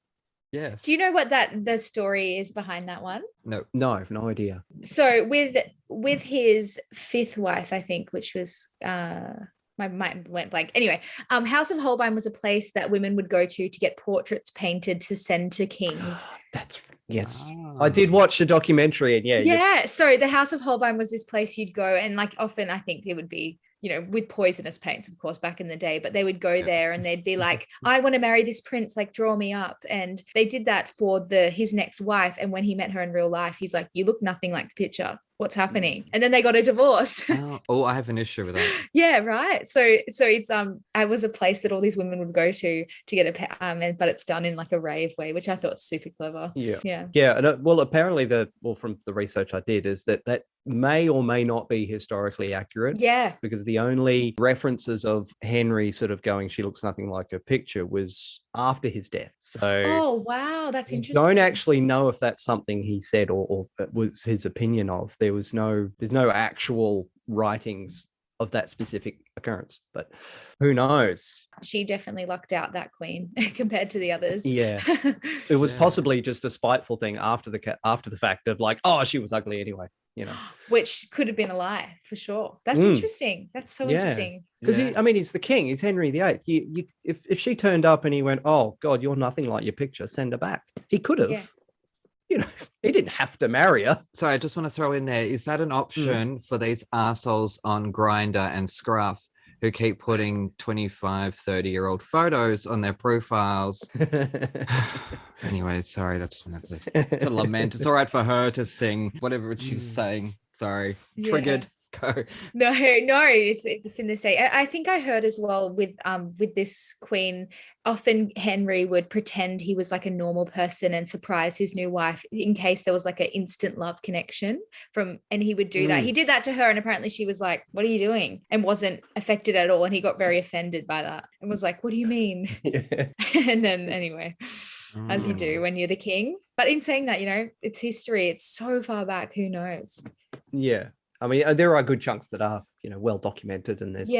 Yes. Do you know what the story is behind that one? No. No, I have no idea. So with his 5th wife, I think, which was my mind went blank. Anyway, House of Holbein was a place that women would go to get portraits painted to send to kings. That's yes. Ah. I did watch the documentary, and Yeah. So the House of Holbein was this place you'd go, and like often I think it would be, with poisonous paints, of course, back in the day, but they would go there and they'd be like, I want to marry this prince, like draw me up. And they did that for his next wife. And when he met her in real life, he's like, you look nothing like the picture. What's happening? And then they got a divorce. Oh, I have an issue with that. Yeah, right. So it's I was a place that all these women would go to get but it's done in like a rave way, which I thought was super clever. Yeah. And well, apparently from the research I did is that may or may not be historically accurate. Yeah. Because the only references of Henry sort of going, she looks nothing like her picture, was after his death. So oh wow, that's interesting. Don't actually know if that's something he said or was his opinion of. There's no actual writings of that specific occurrence, but who knows? She definitely lucked out, that queen, compared to the others. Yeah. It was possibly just a spiteful thing after the fact of like, oh, she was ugly anyway, which could have been a lie for sure. That's interesting. That's so interesting. Because he's the king. He's Henry VIII. If she turned up and he went, oh God, you're nothing like your picture, send her back. He could have. Yeah. He didn't have to marry her. So I just want to throw in there, is that an option for these assholes on Grindr and Scruff who keep putting 25, 30-year-old photos on their profiles? Anyway, sorry, I just wanted to lament. It's all right for her to sing whatever she's saying. Sorry. Triggered. Go. No, it's in the same. I think I heard as well with this queen, often Henry would pretend he was like a normal person and surprise his new wife in case there was like an instant love connection and he would do that. He did that to her, and apparently she was like, what are you doing? And wasn't affected at all, and he got very offended by that and was like, what do you mean? And then anyway, as you do when you're the king. But in saying that, it's history, it's so far back, who knows? Yeah. I mean, there are good chunks that are, well documented, and there's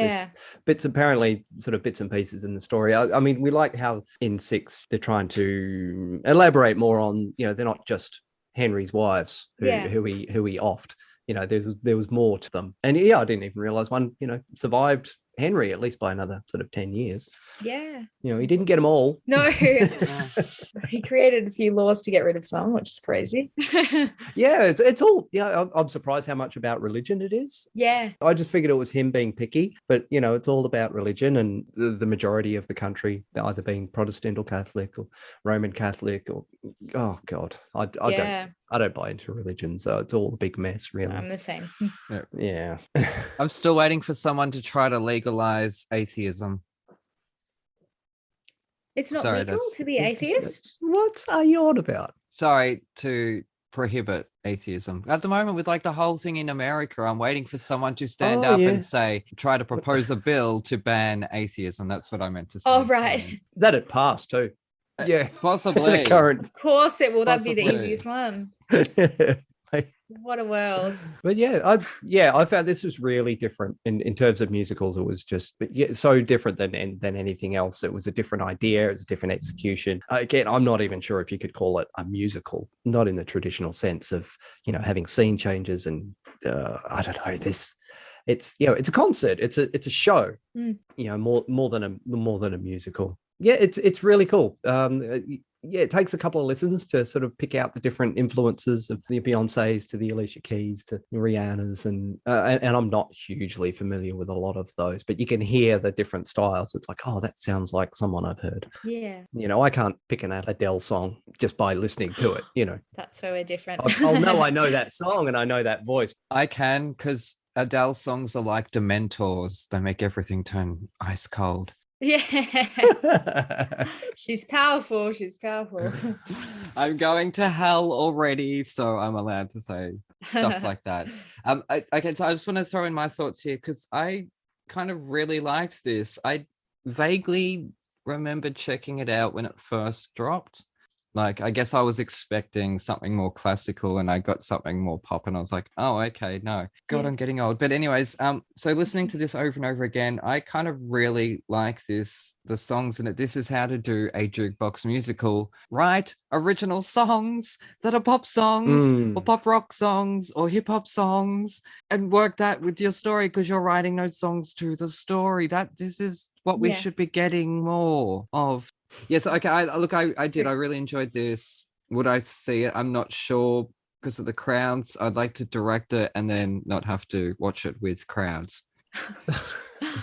bits and pieces in the story. I mean, we like how in 6 they're trying to elaborate more on, they're not just Henry's wives who he offed. There was more to them, and I didn't even realize one, survived Henry at least by another sort of 10 years. Yeah. He didn't get them all. No. He created a few laws to get rid of some, which is crazy. Yeah, it's all, I'm surprised how much about religion it is. Yeah. I just figured it was him being picky, but it's all about religion, and the majority of the country either being Protestant or Catholic or Roman Catholic or, oh God, I don't buy into religion, so it's all a big mess, really. I'm the same. Yeah. I'm still waiting for someone to try to legalize atheism. It's not legal to be atheist? What are you on about? Sorry, to prohibit atheism. At the moment, with like the whole thing in America, I'm waiting for someone to stand up and try to propose a bill to ban atheism. That's what I meant to say. Oh, right. That'd pass too. Yeah, possibly. The current. Of course it will. That'd be the easiest one. What a world. But I found this was really different in terms of musicals. It was just so different than anything else. It was a different idea. It's a different execution. Again, I'm not even sure if you could call it a musical, not in the traditional sense of having scene changes and I don't know this. It's it's a concert. It's a show. More than a musical. Yeah, it's really cool. It takes a couple of listens to sort of pick out the different influences of the Beyoncés to the Alicia Keys to the Rihanna's, and I'm not hugely familiar with a lot of those, but you can hear the different styles. It's like, oh, that sounds like someone I've heard. Yeah. I can't pick an Adele song just by listening to it. That's where we're different. I'll know I know that song and I know that voice. I can, because Adele songs are like Dementors. They make everything turn ice cold. Yeah. She's powerful. I'm going to hell already, so I'm allowed to say stuff like that. Okay, so I just want to throw in my thoughts here because I kind of really liked this. I vaguely remember checking it out when it first dropped. Like, I guess I was expecting something more classical and I got something more pop and I was like, oh, okay, no. God, I'm getting old. But anyways, so listening to this over and over again, I kind of really like the songs in it. This is how to do a jukebox musical. Write original songs that are pop songs or pop rock songs or hip hop songs and work that with your story because you're writing those songs to the story. This is what we should be getting more of. Yes, okay. I did. I really enjoyed this. Would I see it? I'm not sure because of the crowds. I'd like to direct it and then not have to watch it with crowds.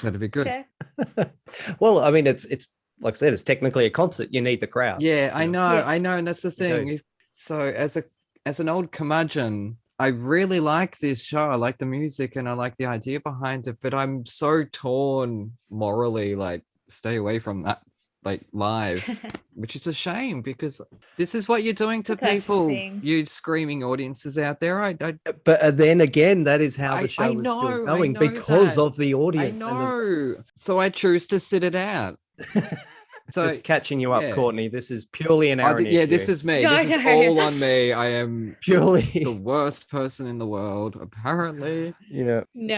That'd be good. Sure. Well, I mean, it's like I said, it's technically a concert. You need the crowd. Yeah, I know, and that's the thing. So as an old curmudgeon, I really like this show. I like the music and I like the idea behind it, but I'm so torn morally. Like, stay away from that. Like live, which is a shame because this is what you're doing to people. You screaming audiences out there. But then again, that is how the show is still going because of the audience. I know. So I choose to sit it out. So just catching you up, Courtney. This is purely an error. Yeah, this is me. This is all on me. I am purely the worst person in the world, apparently. No,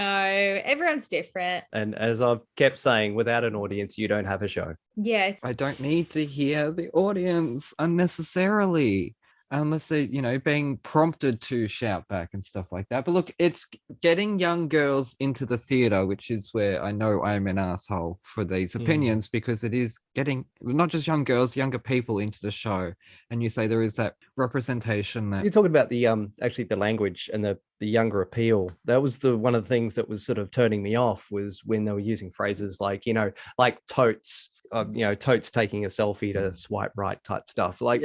everyone's different. And as I've kept saying, without an audience, you don't have a show. Yeah. I don't need to hear the audience unnecessarily. Unless they're, being prompted to shout back and stuff like that. But look, it's getting young girls into the theater, which is where I know I'm an asshole for these opinions because it is getting not just young girls, younger people into the show. And you say there is that representation that you're talking about the actually the language and the younger appeal. That was one of the things that was sort of turning me off was when they were using phrases like, like totes, totes taking a selfie to swipe right type stuff. Like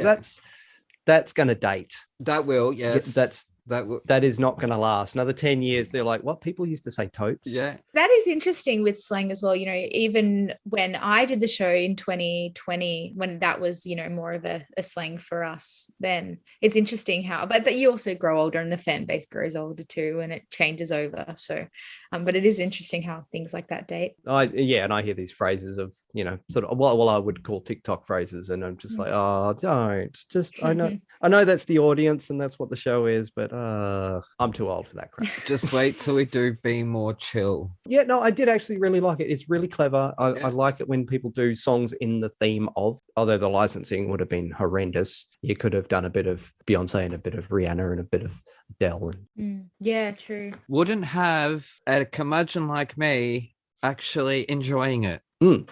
that's going to date. That will, yes. That is not going to last. Another 10 years, they're like, what? People used to say totes? Yeah. That is interesting with slang as well. Even when I did the show in 2020, when that was, more of a slang for us, then it's interesting how, but you also grow older and the fan base grows older too, and it changes over. So, but it is interesting how things like that date. And I hear these phrases of, sort of what I would call TikTok phrases. And I'm just like, oh, don't just, I know that's the audience and that's what the show is, but I'm too old for that crap. Just wait till we do Be More Chill. Yeah, no, I did actually really like it. It's really clever. I like it when people do songs in the theme of, although the licensing would have been horrendous. You could have done a bit of Beyonce and a bit of Rihanna and a bit of Adele. Yeah, true. Wouldn't have a curmudgeon like me actually enjoying it.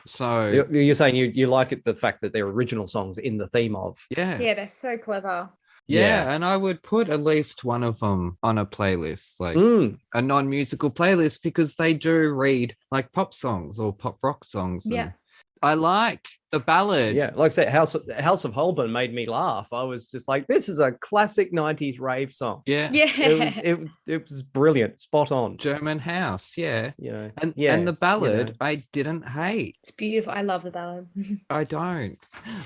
So you're saying you like it, the fact that they're original songs in the theme of. Yeah, they're so clever. Yeah, and I would put at least one of them on a playlist, like a non-musical playlist, because they do read like pop songs or pop rock songs. Yeah. I like the ballad. Yeah, like I said, House of Holborn made me laugh. I was just like, this is a classic 90s rave song. Yeah. It was brilliant, spot on. German House, yeah. And the ballad I didn't hate. It's beautiful. I love the ballad. I don't.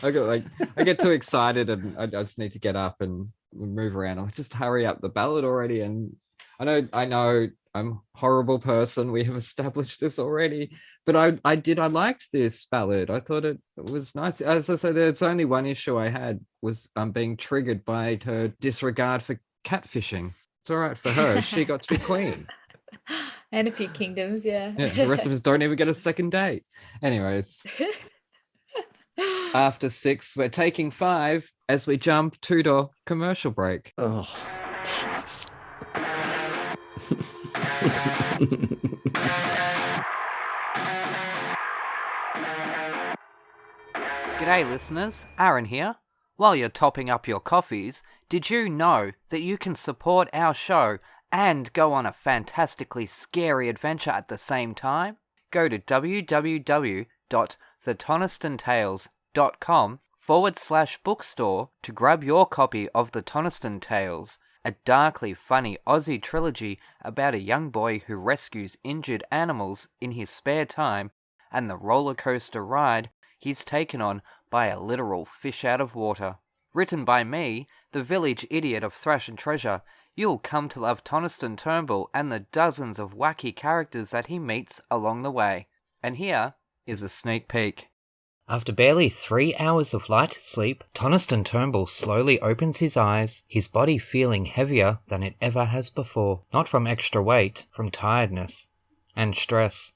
I get too excited and I just need to get up and move around. I'm like, just hurry up the ballad already. And I know I'm a horrible person. We have established this already. But I liked this ballad. I thought it was nice. As I said, there's only one issue I had was being triggered by her disregard for catfishing. It's all right for her. She got to be queen. And a few kingdoms, yeah. Yeah, the rest of us don't even get a second date. Anyways, after 6, we're taking 5 as we jump to commercial break. Oh, Jesus. G'day listeners, Aaron here. While you're topping up your coffees, did you know that you can support our show and go on a fantastically scary adventure at the same time? Go to www.thetonistonTales.com/bookstore to grab your copy of The Toniston Tales, a darkly funny Aussie trilogy about a young boy who rescues injured animals in his spare time and the roller coaster ride he's taken on by a literal fish out of water. Written by me, the village idiot of Thrash and Treasure, you'll come to love Toniston Turnbull and the dozens of wacky characters that he meets along the way. And here is a sneak peek. After barely 3 hours of light sleep, Toniston Turnbull slowly opens his eyes, his body feeling heavier than it ever has before. Not from extra weight, from tiredness and stress.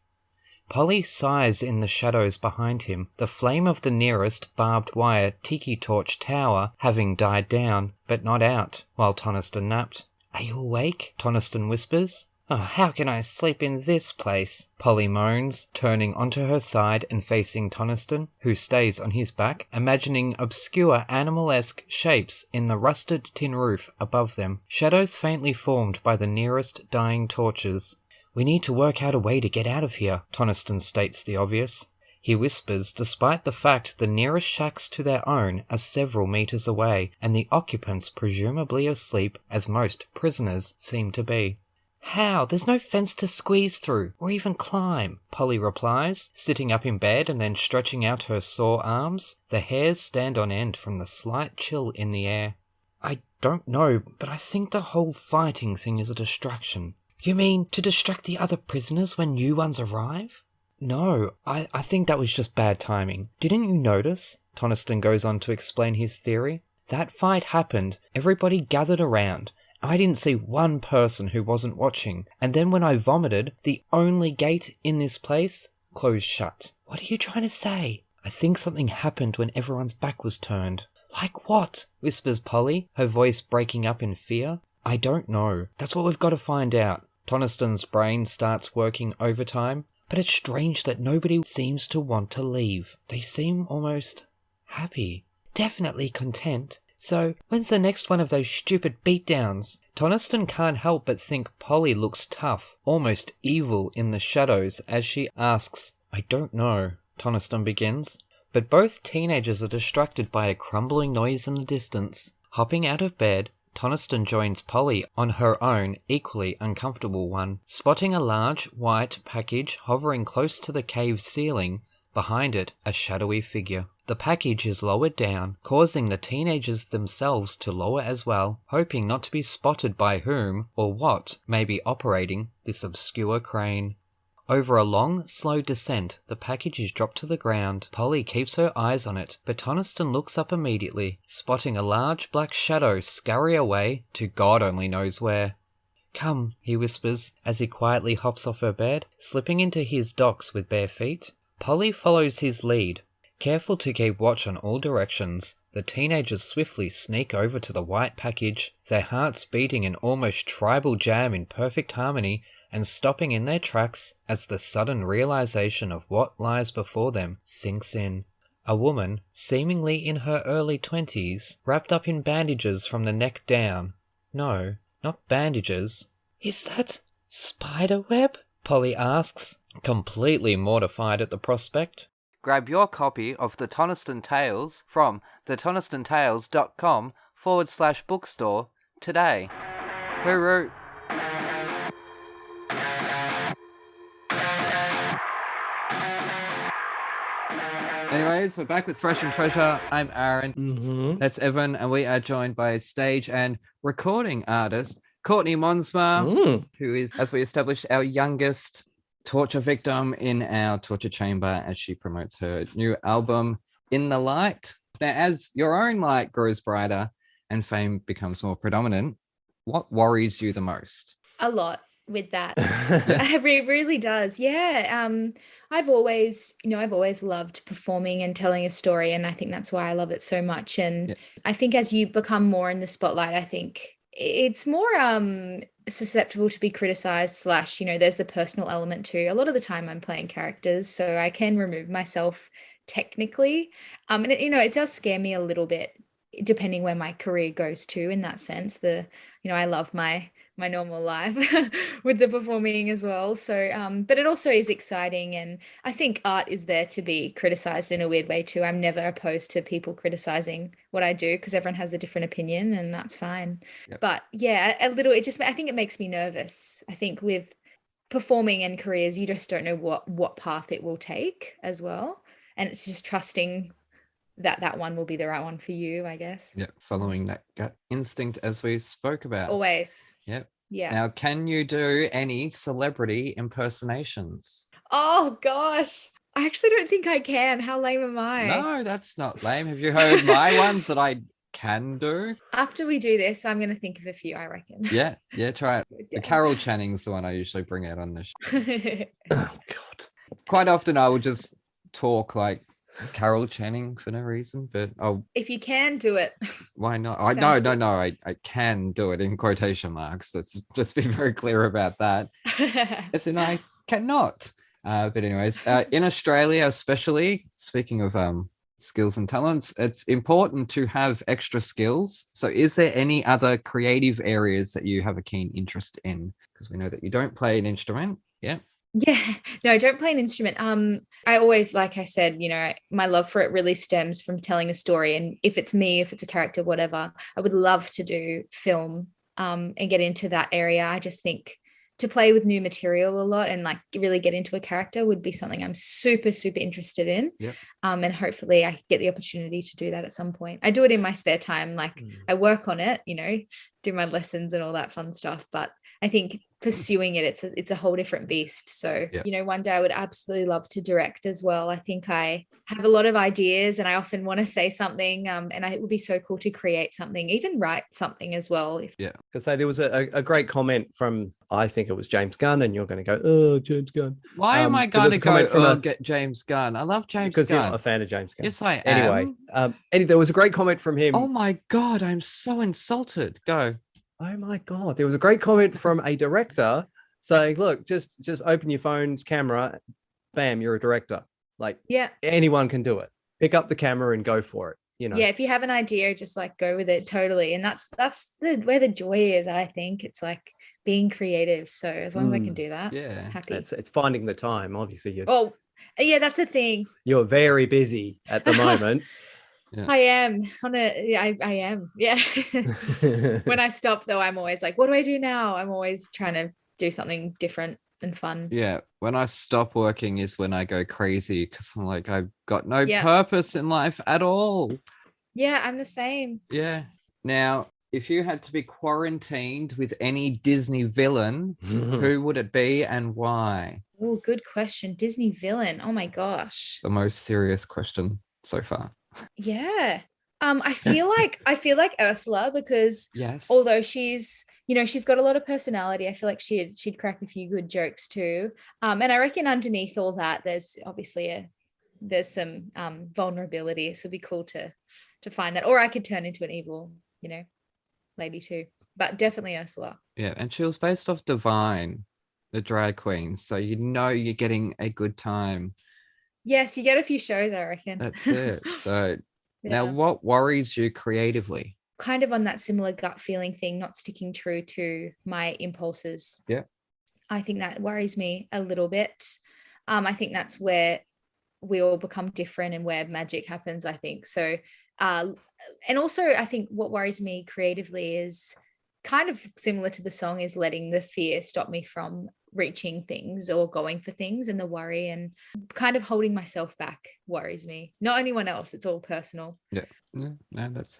Polly sighs in the shadows behind him, the flame of the nearest barbed wire tiki torch tower having died down, but not out, while Toniston napped. "Are you awake?" Toniston whispers. "Oh, how can I sleep in this place?" Polly moans, turning onto her side and facing Toniston, who stays on his back, imagining obscure animal-esque shapes in the rusted tin roof above them, shadows faintly formed by the nearest dying torches. "We need to work out a way to get out of here," Toniston states the obvious. He whispers despite the fact the nearest shacks to their own are several meters away and the occupants presumably asleep as most prisoners seem to be. "How? There's no fence to squeeze through or even climb," Polly replies, sitting up in bed and then stretching out her sore arms. The hairs stand on end from the slight chill in the air. "I don't know, but I think the whole fighting thing is a distraction." "You mean to distract the other prisoners when new ones arrive?" "No, I think that was just bad timing. Didn't you notice?" Toniston goes on to explain his theory. "That fight happened, everybody gathered around. I didn't see one person who wasn't watching, and then when I vomited, the only gate in this place closed shut." "What are you trying to say?" "I think something happened when everyone's back was turned." "Like what?" whispers Polly, her voice breaking up in fear. "I don't know. That's what we've got to find out." Toniston's brain starts working overtime, but it's strange that nobody seems to want to leave. They seem almost happy. Definitely content. So, when's the next one of those stupid beatdowns? Toniston can't help but think Polly looks tough, almost evil in the shadows as she asks. "I don't know," Toniston begins. But both teenagers are distracted by a crumbling noise in the distance. Hopping out of bed, Toniston joins Polly on her own, equally uncomfortable one, spotting a large, white package hovering close to the cave ceiling, behind it a shadowy figure. The package is lowered down, causing the teenagers themselves to lower as well, hoping not to be spotted by whom or what may be operating this obscure crane. Over a long, slow descent, the package is dropped to the ground. Polly keeps her eyes on it, but Toniston looks up immediately, spotting a large black shadow scurry away to God only knows where. "Come," he whispers, as he quietly hops off her bed, slipping into his docks with bare feet. Polly follows his lead. Careful to keep watch on all directions, the teenagers swiftly sneak over to the white package, their hearts beating an almost tribal jam in perfect harmony, and stopping in their tracks as the sudden realization of what lies before them sinks in. A woman, seemingly in her early 20s, wrapped up in bandages from the neck down. No, not bandages. "Is that spider web?" Polly asks, completely mortified at the prospect. Grab your copy of The Toniston Tales from thetonistonTales.com/bookstore today. Hooroo! Anyways, we're back with Thrash and Treasure. I'm Aaron. Mm-hmm. That's Evan, and we are joined by stage and recording artist Courtney Monsma, who is, as we established, our youngest torture victim in our torture chamber as she promotes her new album, In the Light. Now, as your own light grows brighter and fame becomes more predominant, what worries you the most? A lot with that. It really does. Yeah. I've always loved performing and telling a story, and I think that's why I love it so much. And I think as you become more in the spotlight, I think it's more susceptible to be criticized / there's the personal element too. A lot of the time I'm playing characters, so I can remove myself technically. And it does scare me a little bit depending where my career goes to in that sense. I love my normal life with the performing as well. So, but it also is exciting. And I think art is there to be criticized in a weird way too. I'm never opposed to people criticizing what I do because everyone has a different opinion and that's fine. Yep. But yeah, I think it makes me nervous. I think with performing and careers, you just don't know what path it will take as well. And it's just trusting that one will be the right one for you, I guess. Yeah, following that gut instinct as we spoke about. Always. Yep. Yeah. Now, can you do any celebrity impersonations? Oh gosh, I actually don't think I can. How lame am I? No, that's not lame. Have you heard my ones that I can do? After we do this, I'm going to think of a few, I reckon. Yeah, try it. The Carol Channing's the one I usually bring out on this show. Oh God. Quite often I will just talk like Carol Channing for no reason, but if you can do it, why not? No, I can do it in quotation marks. Let's just be very clear about that. As in I cannot. But anyways, in Australia, especially speaking of skills and talents, it's important to have extra skills. So is there any other creative areas that you have a keen interest in? Because we know that you don't play an instrument. Yeah. Yeah, no, I don't play an instrument. I always, like I said, my love for it really stems from telling a story. And if it's me, if it's a character, whatever, I would love to do film and get into that area. I just think to play with new material a lot and like really get into a character would be something I'm super, super interested in. Yep. And hopefully I get the opportunity to do that at some point. I do it in my spare time. Like I work on it, do my lessons and all that fun stuff. But I think pursuing it, it's a whole different beast. So, one day I would absolutely love to direct as well. I think I have a lot of ideas and I often want to say something and it would be so cool to create something, even write something as well. Because there was a great comment from, I think it was James Gunn, and you're going to go, oh, James Gunn. Why am I going to go get James Gunn? I love James Gunn. Because you're not a fan of James Gunn. Yes, I am. Anyway, there was a great comment from him. Oh my God, I'm so insulted. Go. Oh my God. There was a great comment from a director saying, look, just open your phone's camera. Bam, you're a director. Like, anyone can do it. Pick up the camera and go for it. Yeah, if you have an idea, just like go with it totally. And that's where the joy is, I think. It's like being creative. So as long as I can do that, happy. It's finding the time. Obviously, that's the thing. You're very busy at the moment. Yeah. I am I am. Yeah. When I stop though, I'm always like, what do I do now? I'm always trying to do something different and fun. Yeah. When I stop working is when I go crazy because I'm like, I've got no purpose in life at all. Yeah, I'm the same. Yeah. Now, if you had to be quarantined with any Disney villain, who would it be and why? Oh, good question. Disney villain. Oh my gosh. The most serious question so far. Yeah. I feel like Ursula, because although she's got a lot of personality, I feel like she'd crack a few good jokes too. And I reckon underneath all that, there's obviously there's some vulnerability. So it'd be cool to find that. Or I could turn into an evil, lady too. But definitely Ursula. Yeah, and she was based off Divine, the drag queen. So you're getting a good time. Yes, you get a few shows, I reckon. That's it. So now what worries you creatively? Kind of on that similar gut feeling thing, not sticking true to my impulses. Yeah. I think that worries me a little bit. I think that's where we all become different and where magic happens, I think. So, and also I think what worries me creatively is kind of similar to the song, is letting the fear stop me from reaching things or going for things, and the worry and kind of holding myself back worries me. Not anyone else, it's all personal. No, that's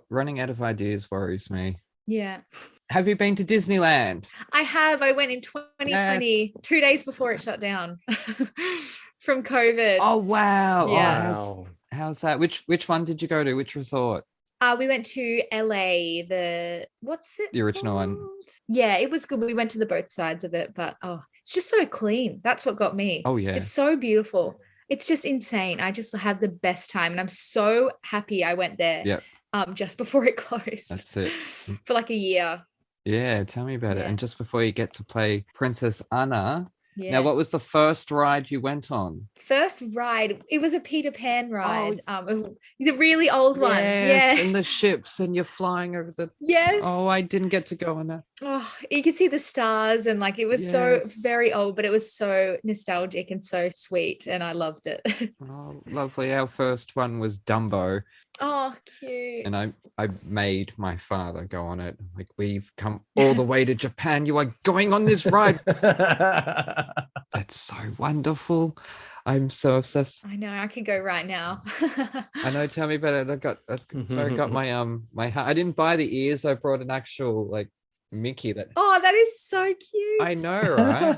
running out of ideas worries me. Yeah. Have you been to Disneyland? I have. I went in 2020, 2 days before it shut down from COVID. Oh wow. Yeah. Wow. How's that? Which one did you go to? Which resort? We went to LA, what's it The original one. called? Yeah, it was good. We went to the both sides of it, but it's just so clean. That's what got me. Oh, yeah. It's so beautiful. It's just insane. I just had the best time, and I'm so happy I went there. Yeah. Just before it closed. That's it. For like a year. Yeah, tell me about it. Yeah. And just before you get to play Princess Anna, Yes. now what was the first ride you went on? First ride? It was a Peter Pan ride. The really old one. Yes, Yeah. and the ships, and you're flying over Yes. Oh, I didn't get to go on that. Oh, you could see the stars, and like it was so Yes. very old, but it was so nostalgic and so sweet, and I loved it. Oh, lovely. Our first one was Dumbo, Oh, cute. and I made my father go on it. Like, we've come all the way to Japan. You are going on this ride. It's so wonderful. I'm so obsessed. I know, I could go right now. I know. Tell me about it. So I got my hat. I didn't buy the ears. I brought an actual like Mickey that. Oh, that is so cute. I know, right?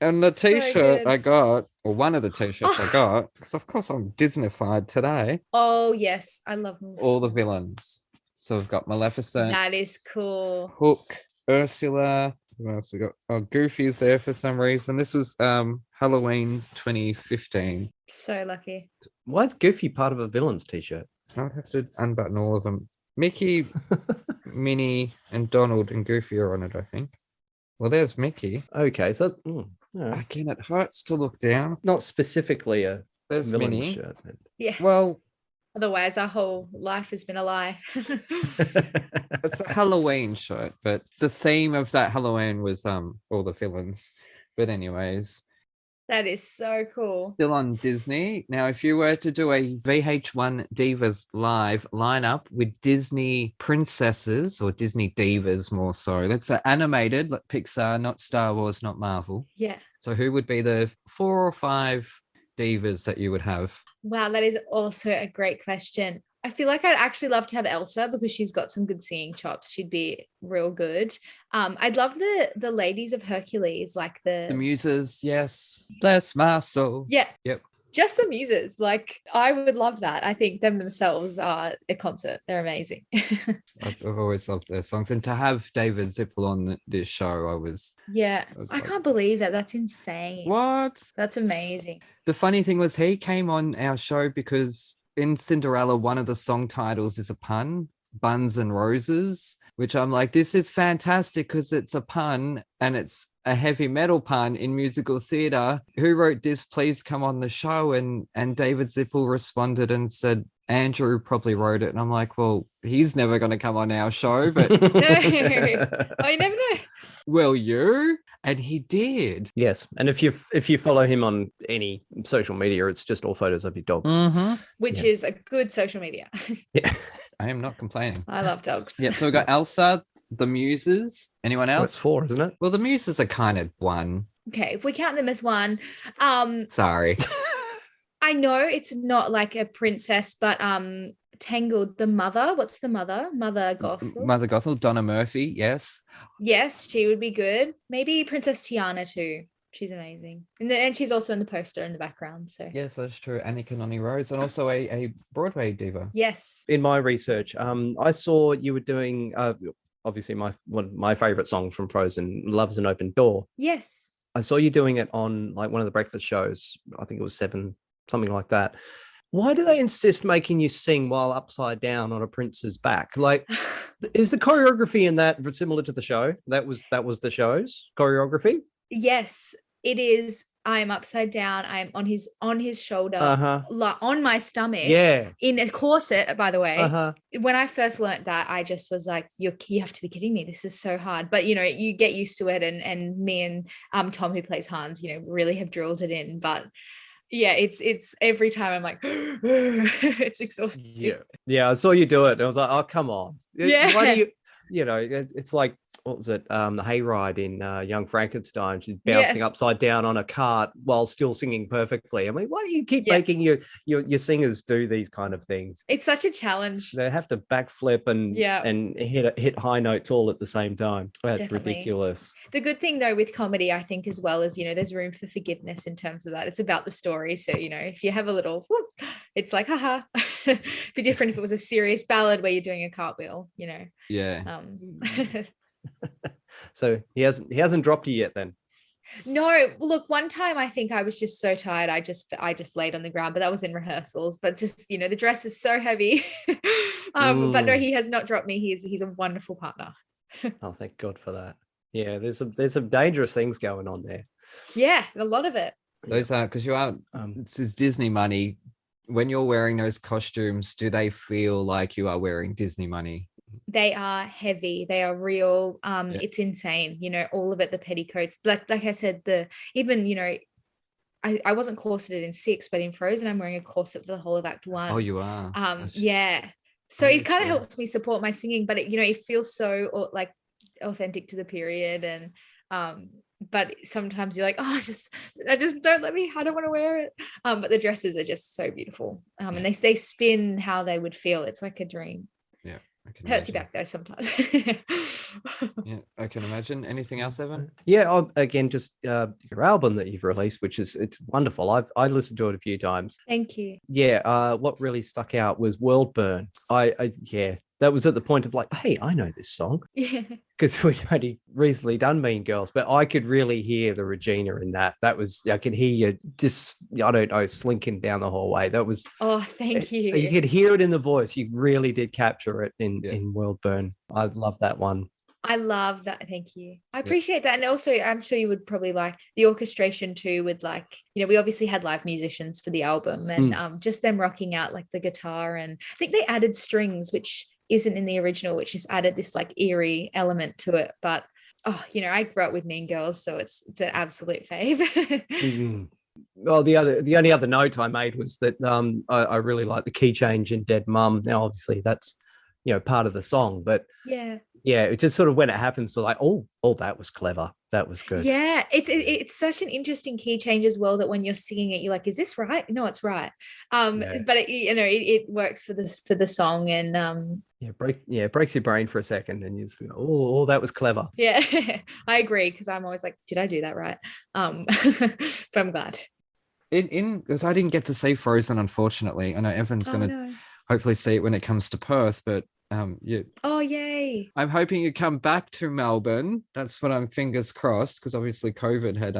and the So t-shirt good. I got, or one of the t-shirts I got, because of course I'm Disneyfied today. Oh, yes. I love them. All the villains. So we've got Maleficent, That is cool. Hook, Ursula. Who else we got? Oh, Goofy's there for some reason. This was Halloween 2015. So lucky. Why is Goofy part of a villain's t-shirt? I'd have to unbutton all of them. Mickey, Minnie, and Donald and Goofy are on it, I think. Well, there's Mickey. Okay, so yeah. Again, it hurts to look down. Not specifically a There's villain Minnie. shirt. But... Yeah. Well, Otherwise, our whole life has been a lie. it's a Halloween shirt, but the theme of that Halloween was all the villains. But anyways, That is so cool. still on Disney. Now, if you were to do a VH1 Divas live lineup with Disney princesses, or Disney divas more so, that's animated, like Pixar, not Star Wars, not Marvel. Yeah. So who would be the 4 or 5 divas that you would have? Wow, that is also a great question. I feel like I'd actually love to have Elsa because she's got some good singing chops. She'd be real good. I'd love the ladies of Hercules, like The muses, yes. Bless my soul. yeah. Yep. Just the muses. Like, I would love that. I think them themselves are a concert. They're amazing. I've always loved their songs. And to have David Zippel on this show, Yeah. was I like- can't believe that. That's insane. what? That's amazing. The funny thing was he came on our show because in Cinderella, one of the song titles is a pun, Buns and Roses, which I'm like, this is fantastic because it's a pun and it's a heavy metal pun in musical theatre. Who wrote this? Please come on the show. And David Zippel responded and said, Andrew probably wrote it. And I'm like, well, he's never going to come on our show, but Oh, you never know. will you? And he did. Yes, and if you follow him on any social media, it's just all photos of your dogs. Which Yeah. is a good social media. Yeah, I am not complaining. I love dogs. Yep. So we got Elsa, the Muses. Anyone well, else? it's 4, isn't it? Well, the Muses are kind of one. Okay, if we count them as one, Sorry. I know it's not like a princess, but Tangled, the mother. What's the mother? Mother Gothel. Mother Gothel, Donna Murphy. Yes. Yes, she would be good. Maybe Princess Tiana too. She's amazing. And she's also in the poster in the background. So Yes, that's true. Annie Kanoni Rose, and also a Broadway diva. yes. In my research, I saw you were doing obviously one of my favorite songs from Frozen, "Love's an Open Door." Yes. I saw you doing it on like one of the breakfast shows. I think it was 7, something like that. Why do they insist making you sing while upside down on a prince's back? Like, is the choreography in that similar to the show? That was the show's choreography. Yes, it is. I'm upside down. I'm on his shoulder, on my stomach. Yeah. In a corset, by the way. When I first learnt that, I just was like, you have to be kidding me. This is so hard. But, you get used to it. And me and Tom, who plays Hans, really have drilled it in. But yeah, it's every time I'm like, it's exhausting. Yeah. I saw you do it. And I was like, oh, come on. Yeah. Why do you, it's like what was it? The hayride in Young Frankenstein. She's bouncing Yes. upside down on a cart while still singing perfectly. I mean, why do you keep Yeah. making your singers do these kind of things? It's such a challenge. They have to backflip and Yeah. hit high notes all at the same time. That's Definitely. ridiculous. The good thing though with comedy, I think, as well, is, you know, there's room for forgiveness in terms of that. It's about the story. So, you know, if you have a little whoop, it's like, haha. Be different if it was a serious ballad where you're doing a cartwheel, you know. Yeah. So he hasn't dropped you yet then. No, look, one time I think I was just so tired. I just laid on the ground, but that was in rehearsals. But just, you know, the dress is so heavy. But no, he has not dropped me. He's a wonderful partner. Oh, thank God for that. Yeah, there's some dangerous things going on there. Yeah, a lot of it. Those are, because you are, this is Disney money. When you're wearing those costumes, do they feel like you are wearing Disney money? They are heavy. They are real. It's insane. You know, all of it, the petticoats, like I said, even, you know, I wasn't corseted in 6, but in Frozen, I'm wearing a corset for the whole of Act 1. Oh, you are. Yeah. So it kind of cool. helps me support my singing, but it, you know, it feels so like authentic to the period. And but sometimes you're like, oh, I just don't let me, I don't want to wear it. But the dresses are just so beautiful. And they spin how they would feel. It's like a dream. Yeah. Hurts you back though sometimes. Yeah, I can imagine. Anything else, Evan? Yeah, again, just your album that you've released, which it's wonderful. I listened to it a few times. Thank you. Yeah, what really stuck out was World Burn. Yeah, that was at the point of like, hey, I know this song. Yeah. Because we'd only recently done Mean Girls, but I could really hear the Regina in that. I could hear you just, I don't know, slinking down the hallway. That was, Oh, thank you. You could hear it in the voice. You really did capture it in World Burn. I love that one. I love that. Thank you. I appreciate that. And also, I'm sure you would probably like the orchestration too, with like, you know, we obviously had live musicians for the album, and just them rocking out like the guitar. And I think they added strings, which isn't in the original, which has added this like eerie element to it. But, oh, you know, I grew up with Mean Girls, so it's an absolute fave. Well, the only other note I made was that I really like the key change in Dead Mum. Now, obviously, that's, you know, part of the song, but yeah, it just sort of, when it happens, so like, oh, that was clever. That was good. Yeah, it's such an interesting key change as well, that when you're singing it, you're like, is this right? No, it's right. But it works for the song, and it breaks your brain for a second, and you just go, oh, that was clever. Yeah, I agree, because I'm always like, did I do that right? But I'm glad. Because I didn't get to see Frozen, unfortunately. I know Evan's going to hopefully see it when it comes to Perth, but oh, yay. I'm hoping you come back to Melbourne. That's what I'm, fingers crossed, because obviously COVID had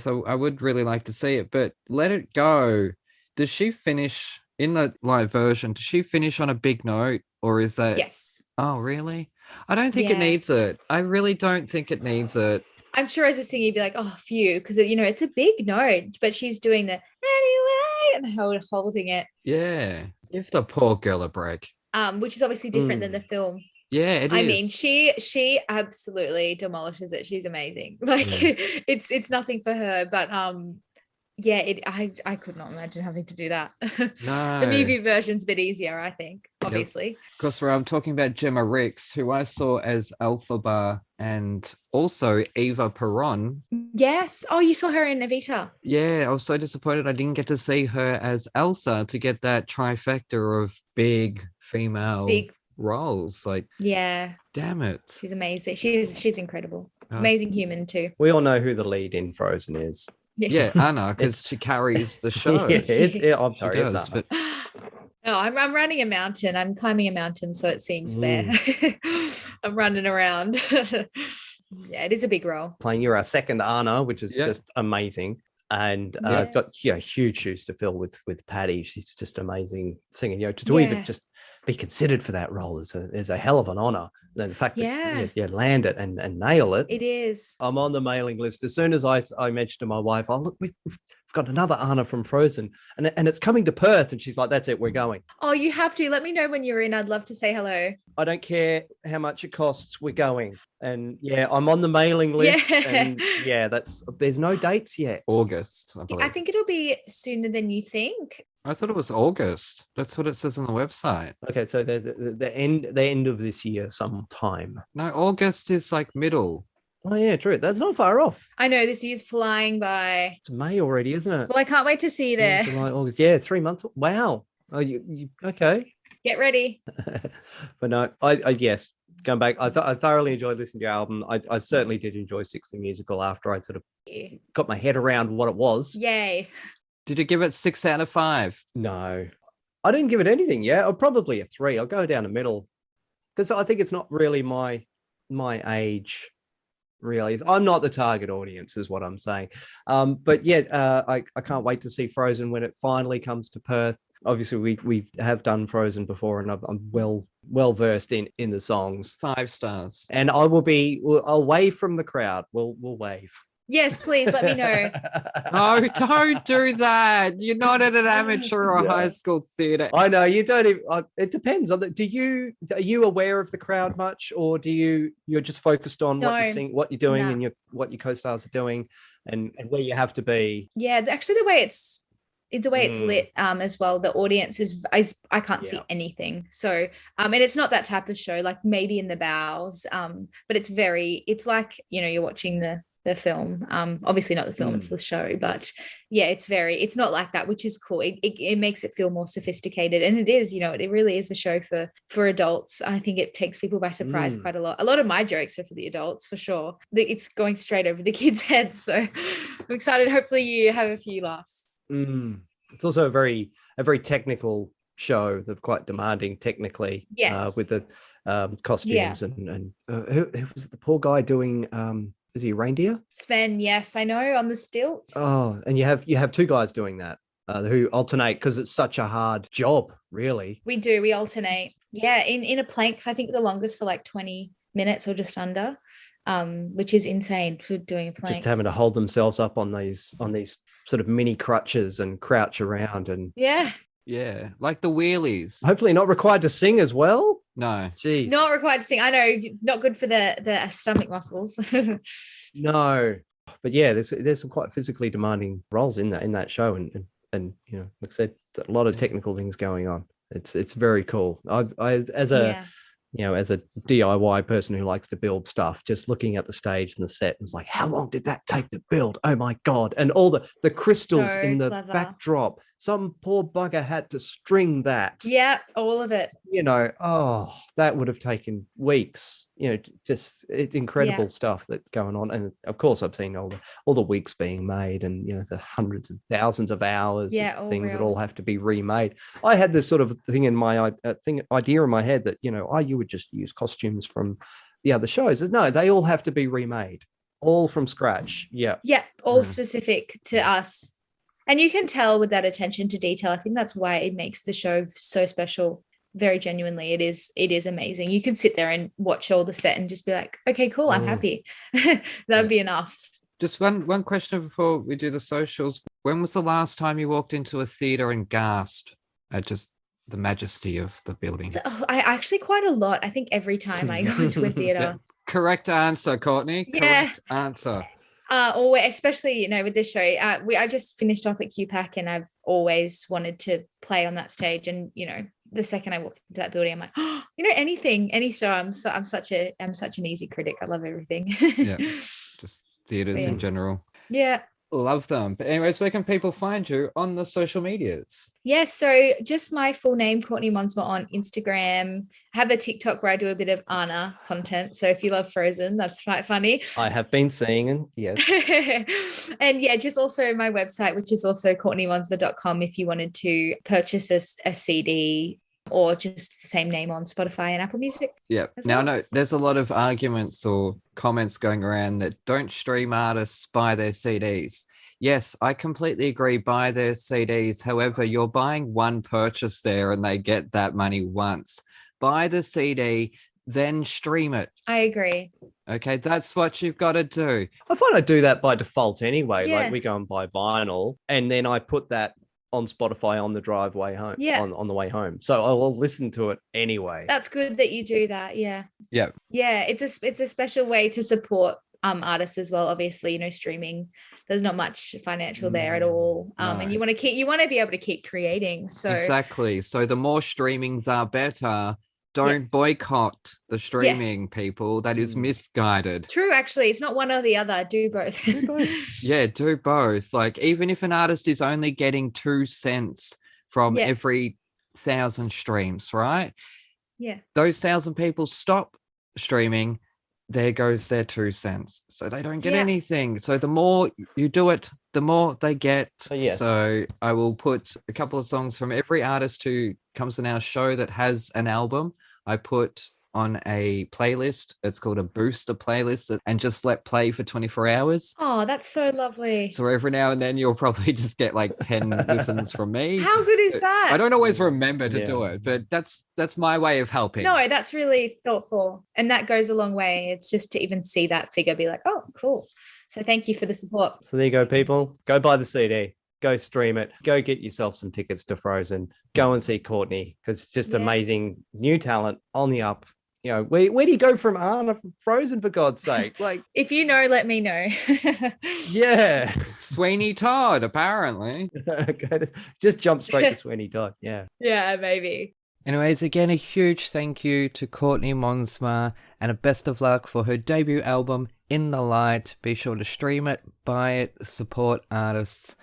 so I would really like to see it. But Let It Go, does she finish in the live version? Does she finish on a big note, or is that Yes? Oh, really? I don't think it needs it. I really don't think it needs it. I'm sure as a singer you'd be like, oh, phew, because, you know, it's a big note, but she's doing the anyway and holding it. Yeah, give the poor girl a break. Which is obviously different than the film. Yeah, it is. I mean, she absolutely demolishes it. She's amazing. Like it's nothing for her, but I could not imagine having to do that. No. The movie version's a bit easier, I think, obviously. Because I'm talking about Gemma Ricks, who I saw as Elphaba, and also Eva Peron. Yes. Oh, you saw her in Evita. Yeah, I was so disappointed I didn't get to see her as Elsa, to get that trifecta of big female roles. Like, damn it. She's amazing. She's incredible. Amazing human too. We all know who the lead in Frozen is. Yeah, Anna, because she carries the show. I'm sorry, it's Anna. But... No, I'm running a mountain. I'm climbing a mountain, so it seems fair. I'm running around. Yeah, it is a big role. Playing your second Anna, which is just amazing. And I've got huge shoes to fill with Patty. She's just amazing singing. You know, to even just be considered for that role is a hell of an honor. And the fact that you land it and nail it. It is. I'm on the mailing list. As soon as I mentioned to my wife, oh, look, we've got another Anna from Frozen, and it's coming to Perth. And she's like, that's it, we're going. Oh, you have to. Let me know when you're in. I'd love to say hello. I don't care how much it costs. We're going. And I'm on the mailing list. And there's no dates yet. August, I believe. I think it'll be sooner than you think. I thought it was August. That's what it says on the website. Okay, so the end of this year sometime. No, August is like middle. Oh yeah, true. That's not far off. I know this year's flying by. It's May already, isn't it? Well, I can't wait to see you there. July, August. Yeah, 3 months. Wow. Oh, you okay? Get ready. But no, I yes, going back, I thoroughly enjoyed listening to your album. I certainly did enjoy Six the Musical after I sort of got my head around what it was. Yay. Did you give it 6 out of 5? No, I didn't give it anything. Yeah, or probably a 3. I'll go down the middle because I think it's not really my age. Really, I'm not the target audience, is what I'm saying. But yeah, I can't wait to see Frozen when it finally comes to Perth. Obviously, we have done Frozen before, and I'm well versed in the songs. 5 stars. And I'll wave from the crowd. We'll wave. Yes, please let me know. No, don't do that. You're not at an amateur or Yeah. high school theatre. I know you don't even. It depends on are you aware of the crowd much, or you're just focused on what you're No. seeing, what you're doing, No. and what your co-stars are doing, and where you have to be. Yeah, actually the way it's lit as well, the audience is I can't see Yeah. anything. So and it's not that type of show, like maybe in the bows, but it's like, you're watching the film, obviously not the film, it's the show, but yeah, it's not like that, which is cool. It makes it feel more sophisticated, and it is, it really is a show for adults. I think it takes people by surprise quite a lot. A lot of my jokes are for the adults, for sure. It's going straight over the kids' heads, so I'm excited. Hopefully you have a few laughs. It's also a very technical show. They're quite demanding technically. Yes. With the costumes and who was it, the poor guy doing? Is he a reindeer? Sven, yes, I know, on the stilts. Oh, and you have 2 guys doing that who alternate because it's such a hard job, really. We alternate. Yeah, in a plank, I think the longest for like 20 minutes or just under, which is insane for doing a plank. Just having to hold themselves up on these sort of mini crutches and crouch around, and Yeah. Yeah, like the wheelies. hopefully not required to sing as well. No. Jeez. Not required to sing. I know, not good for the stomach muscles. No. But yeah, there's some quite physically demanding roles in that show, and like I said, a lot of technical things going on. It's very cool. I as a as a DIY person who likes to build stuff, just looking at the stage and the set was like, how long did that take to build? Oh my God. And all the crystals So in the clever. backdrop. Some poor bugger had to string that. Yeah, all of it. That would have taken weeks. Just it's incredible stuff that's going on. And of course I've seen all the wigs being made, and the hundreds of thousands of hours of things that all have to be remade. I had this sort of thing in my idea in my head that you would just use costumes from the other shows. No, they all have to be remade, all from scratch. Yeah All specific to us. And you can tell with that attention to detail. I think that's why it makes the show so special. Very genuinely, it is amazing. You can sit there and watch all the set and just be like, okay, cool, I'm happy. That'd be enough. Just one question before we do the socials. When was the last time you walked into a theater and gasped at just the majesty of the building? I actually quite a lot. I think every time I go into a theater. Yeah. Correct answer, Courtney. Correct answer. Or especially, with this show, I just finished off at QPAC, and I've always wanted to play on that stage. And the second I walk into that building, I'm like, any show. I'm such an easy critic. I love everything. Yeah, just theaters in general. Yeah. Love them. But anyways, where can people find you on the social medias? Yes, so just my full name, Courtney Monsma, on Instagram. I have a TikTok where I do a bit of Anna content. So if you love Frozen, that's quite funny. I have been seeing it, yes. And yeah, just also my website, which is also courtneymonsma.com, if you wanted to purchase a CD or just the same name on Spotify and Apple Music. Yeah. Now, no, there's a lot of arguments or comments going around that don't stream artists buy their CDs. Yes, I completely agree, buy their CDs. However, you're buying one purchase there and they get that money once. Buy the CD, then stream it. I agree. Okay, that's what you've got to do. I find I do that by default anyway. Yeah. Like we go and buy vinyl, and then I put that on Spotify on the driveway home, on the way home. So I will listen to it anyway. That's good that you do that. Yeah. Yeah. Yeah. It's a special way to support artists as well. Obviously, streaming there's not much financial there at all. And you want to be able to keep creating. So exactly. So the more streamings are better. Don't boycott the streaming, people. That is misguided. True, actually. It's not one or the other. Do both. Yeah, do both. Like, even if an artist is only getting 2 cents from every 1,000 streams, right? Yeah. Those 1,000 people stop streaming, there goes their 2 cents. So they don't get anything. So the more you do it, the more they get. So I will put a couple of songs from every artist who comes on our show that has an album. I put on a playlist. It's called a booster playlist, and just let play for 24 hours. Oh, that's so lovely. So every now and then you'll probably just get like 10 listens from me. How good is that? I don't always remember to do it, but that's my way of helping. No, that's really thoughtful. And that goes a long way. It's just to even see that figure, be like, oh, cool. So thank you for the support. So there you go, people. Go buy the CD. Go stream it. Go get yourself some tickets to Frozen. Go and see Courtney, because it's just amazing new talent on the up. You know, where do you go from Anna Frozen, for God's sake? Like, if you know, let me know. Yeah. Sweeney Todd, apparently. Just jump straight to Sweeney Todd. Yeah. Yeah, maybe. Anyways, again, a huge thank you to Courtney Monsma, and a best of luck for her debut album, In the Light. Be sure to stream it, buy it, support artists.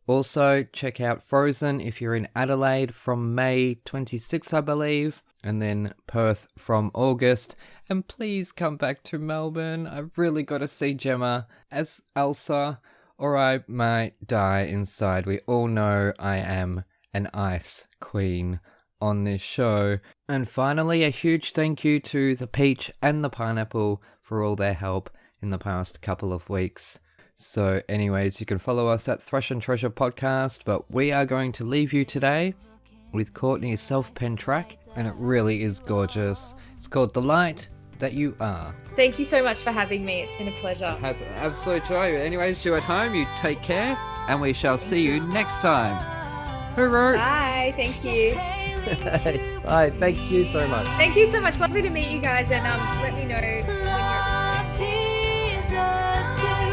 Also, check out Frozen if you're in Adelaide from May 26th, I believe, and then Perth from August. And please come back to Melbourne. I've really got to see Gemma as Elsa, or I might die inside. We all know I am an ice queen on this show. And finally, a huge thank you to the Peach and the Pineapple for all their help in the past couple of weeks. So anyways, you can follow us at Thrash and Treasure Podcast, but we are going to leave you today with Courtney's self-penned track, and it really is gorgeous. It's called The Light That You Are. Thank you so much for having me. It's been a pleasure. It has an absolute joy. Anyways, you at home, you take care, and we shall see you next time. Hooroo! Bye. Thank you. Bye. Thank you so much. Thank you so much. Lovely to meet you guys, and let me know when you're at the show.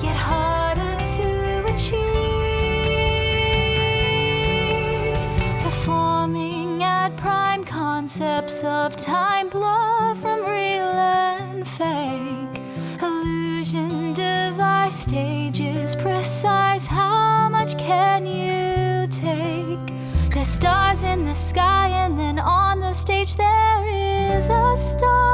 Yet harder to achieve. Performing at prime, concepts of time blur from real and fake. Illusion device, stages precise. How much can you take? There's stars in the sky, and then on the stage there is a star.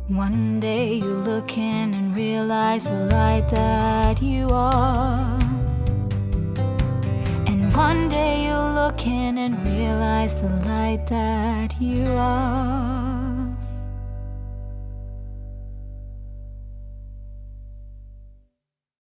One day you look in and realize the light that you are. And one day you look in and realize the light that you are.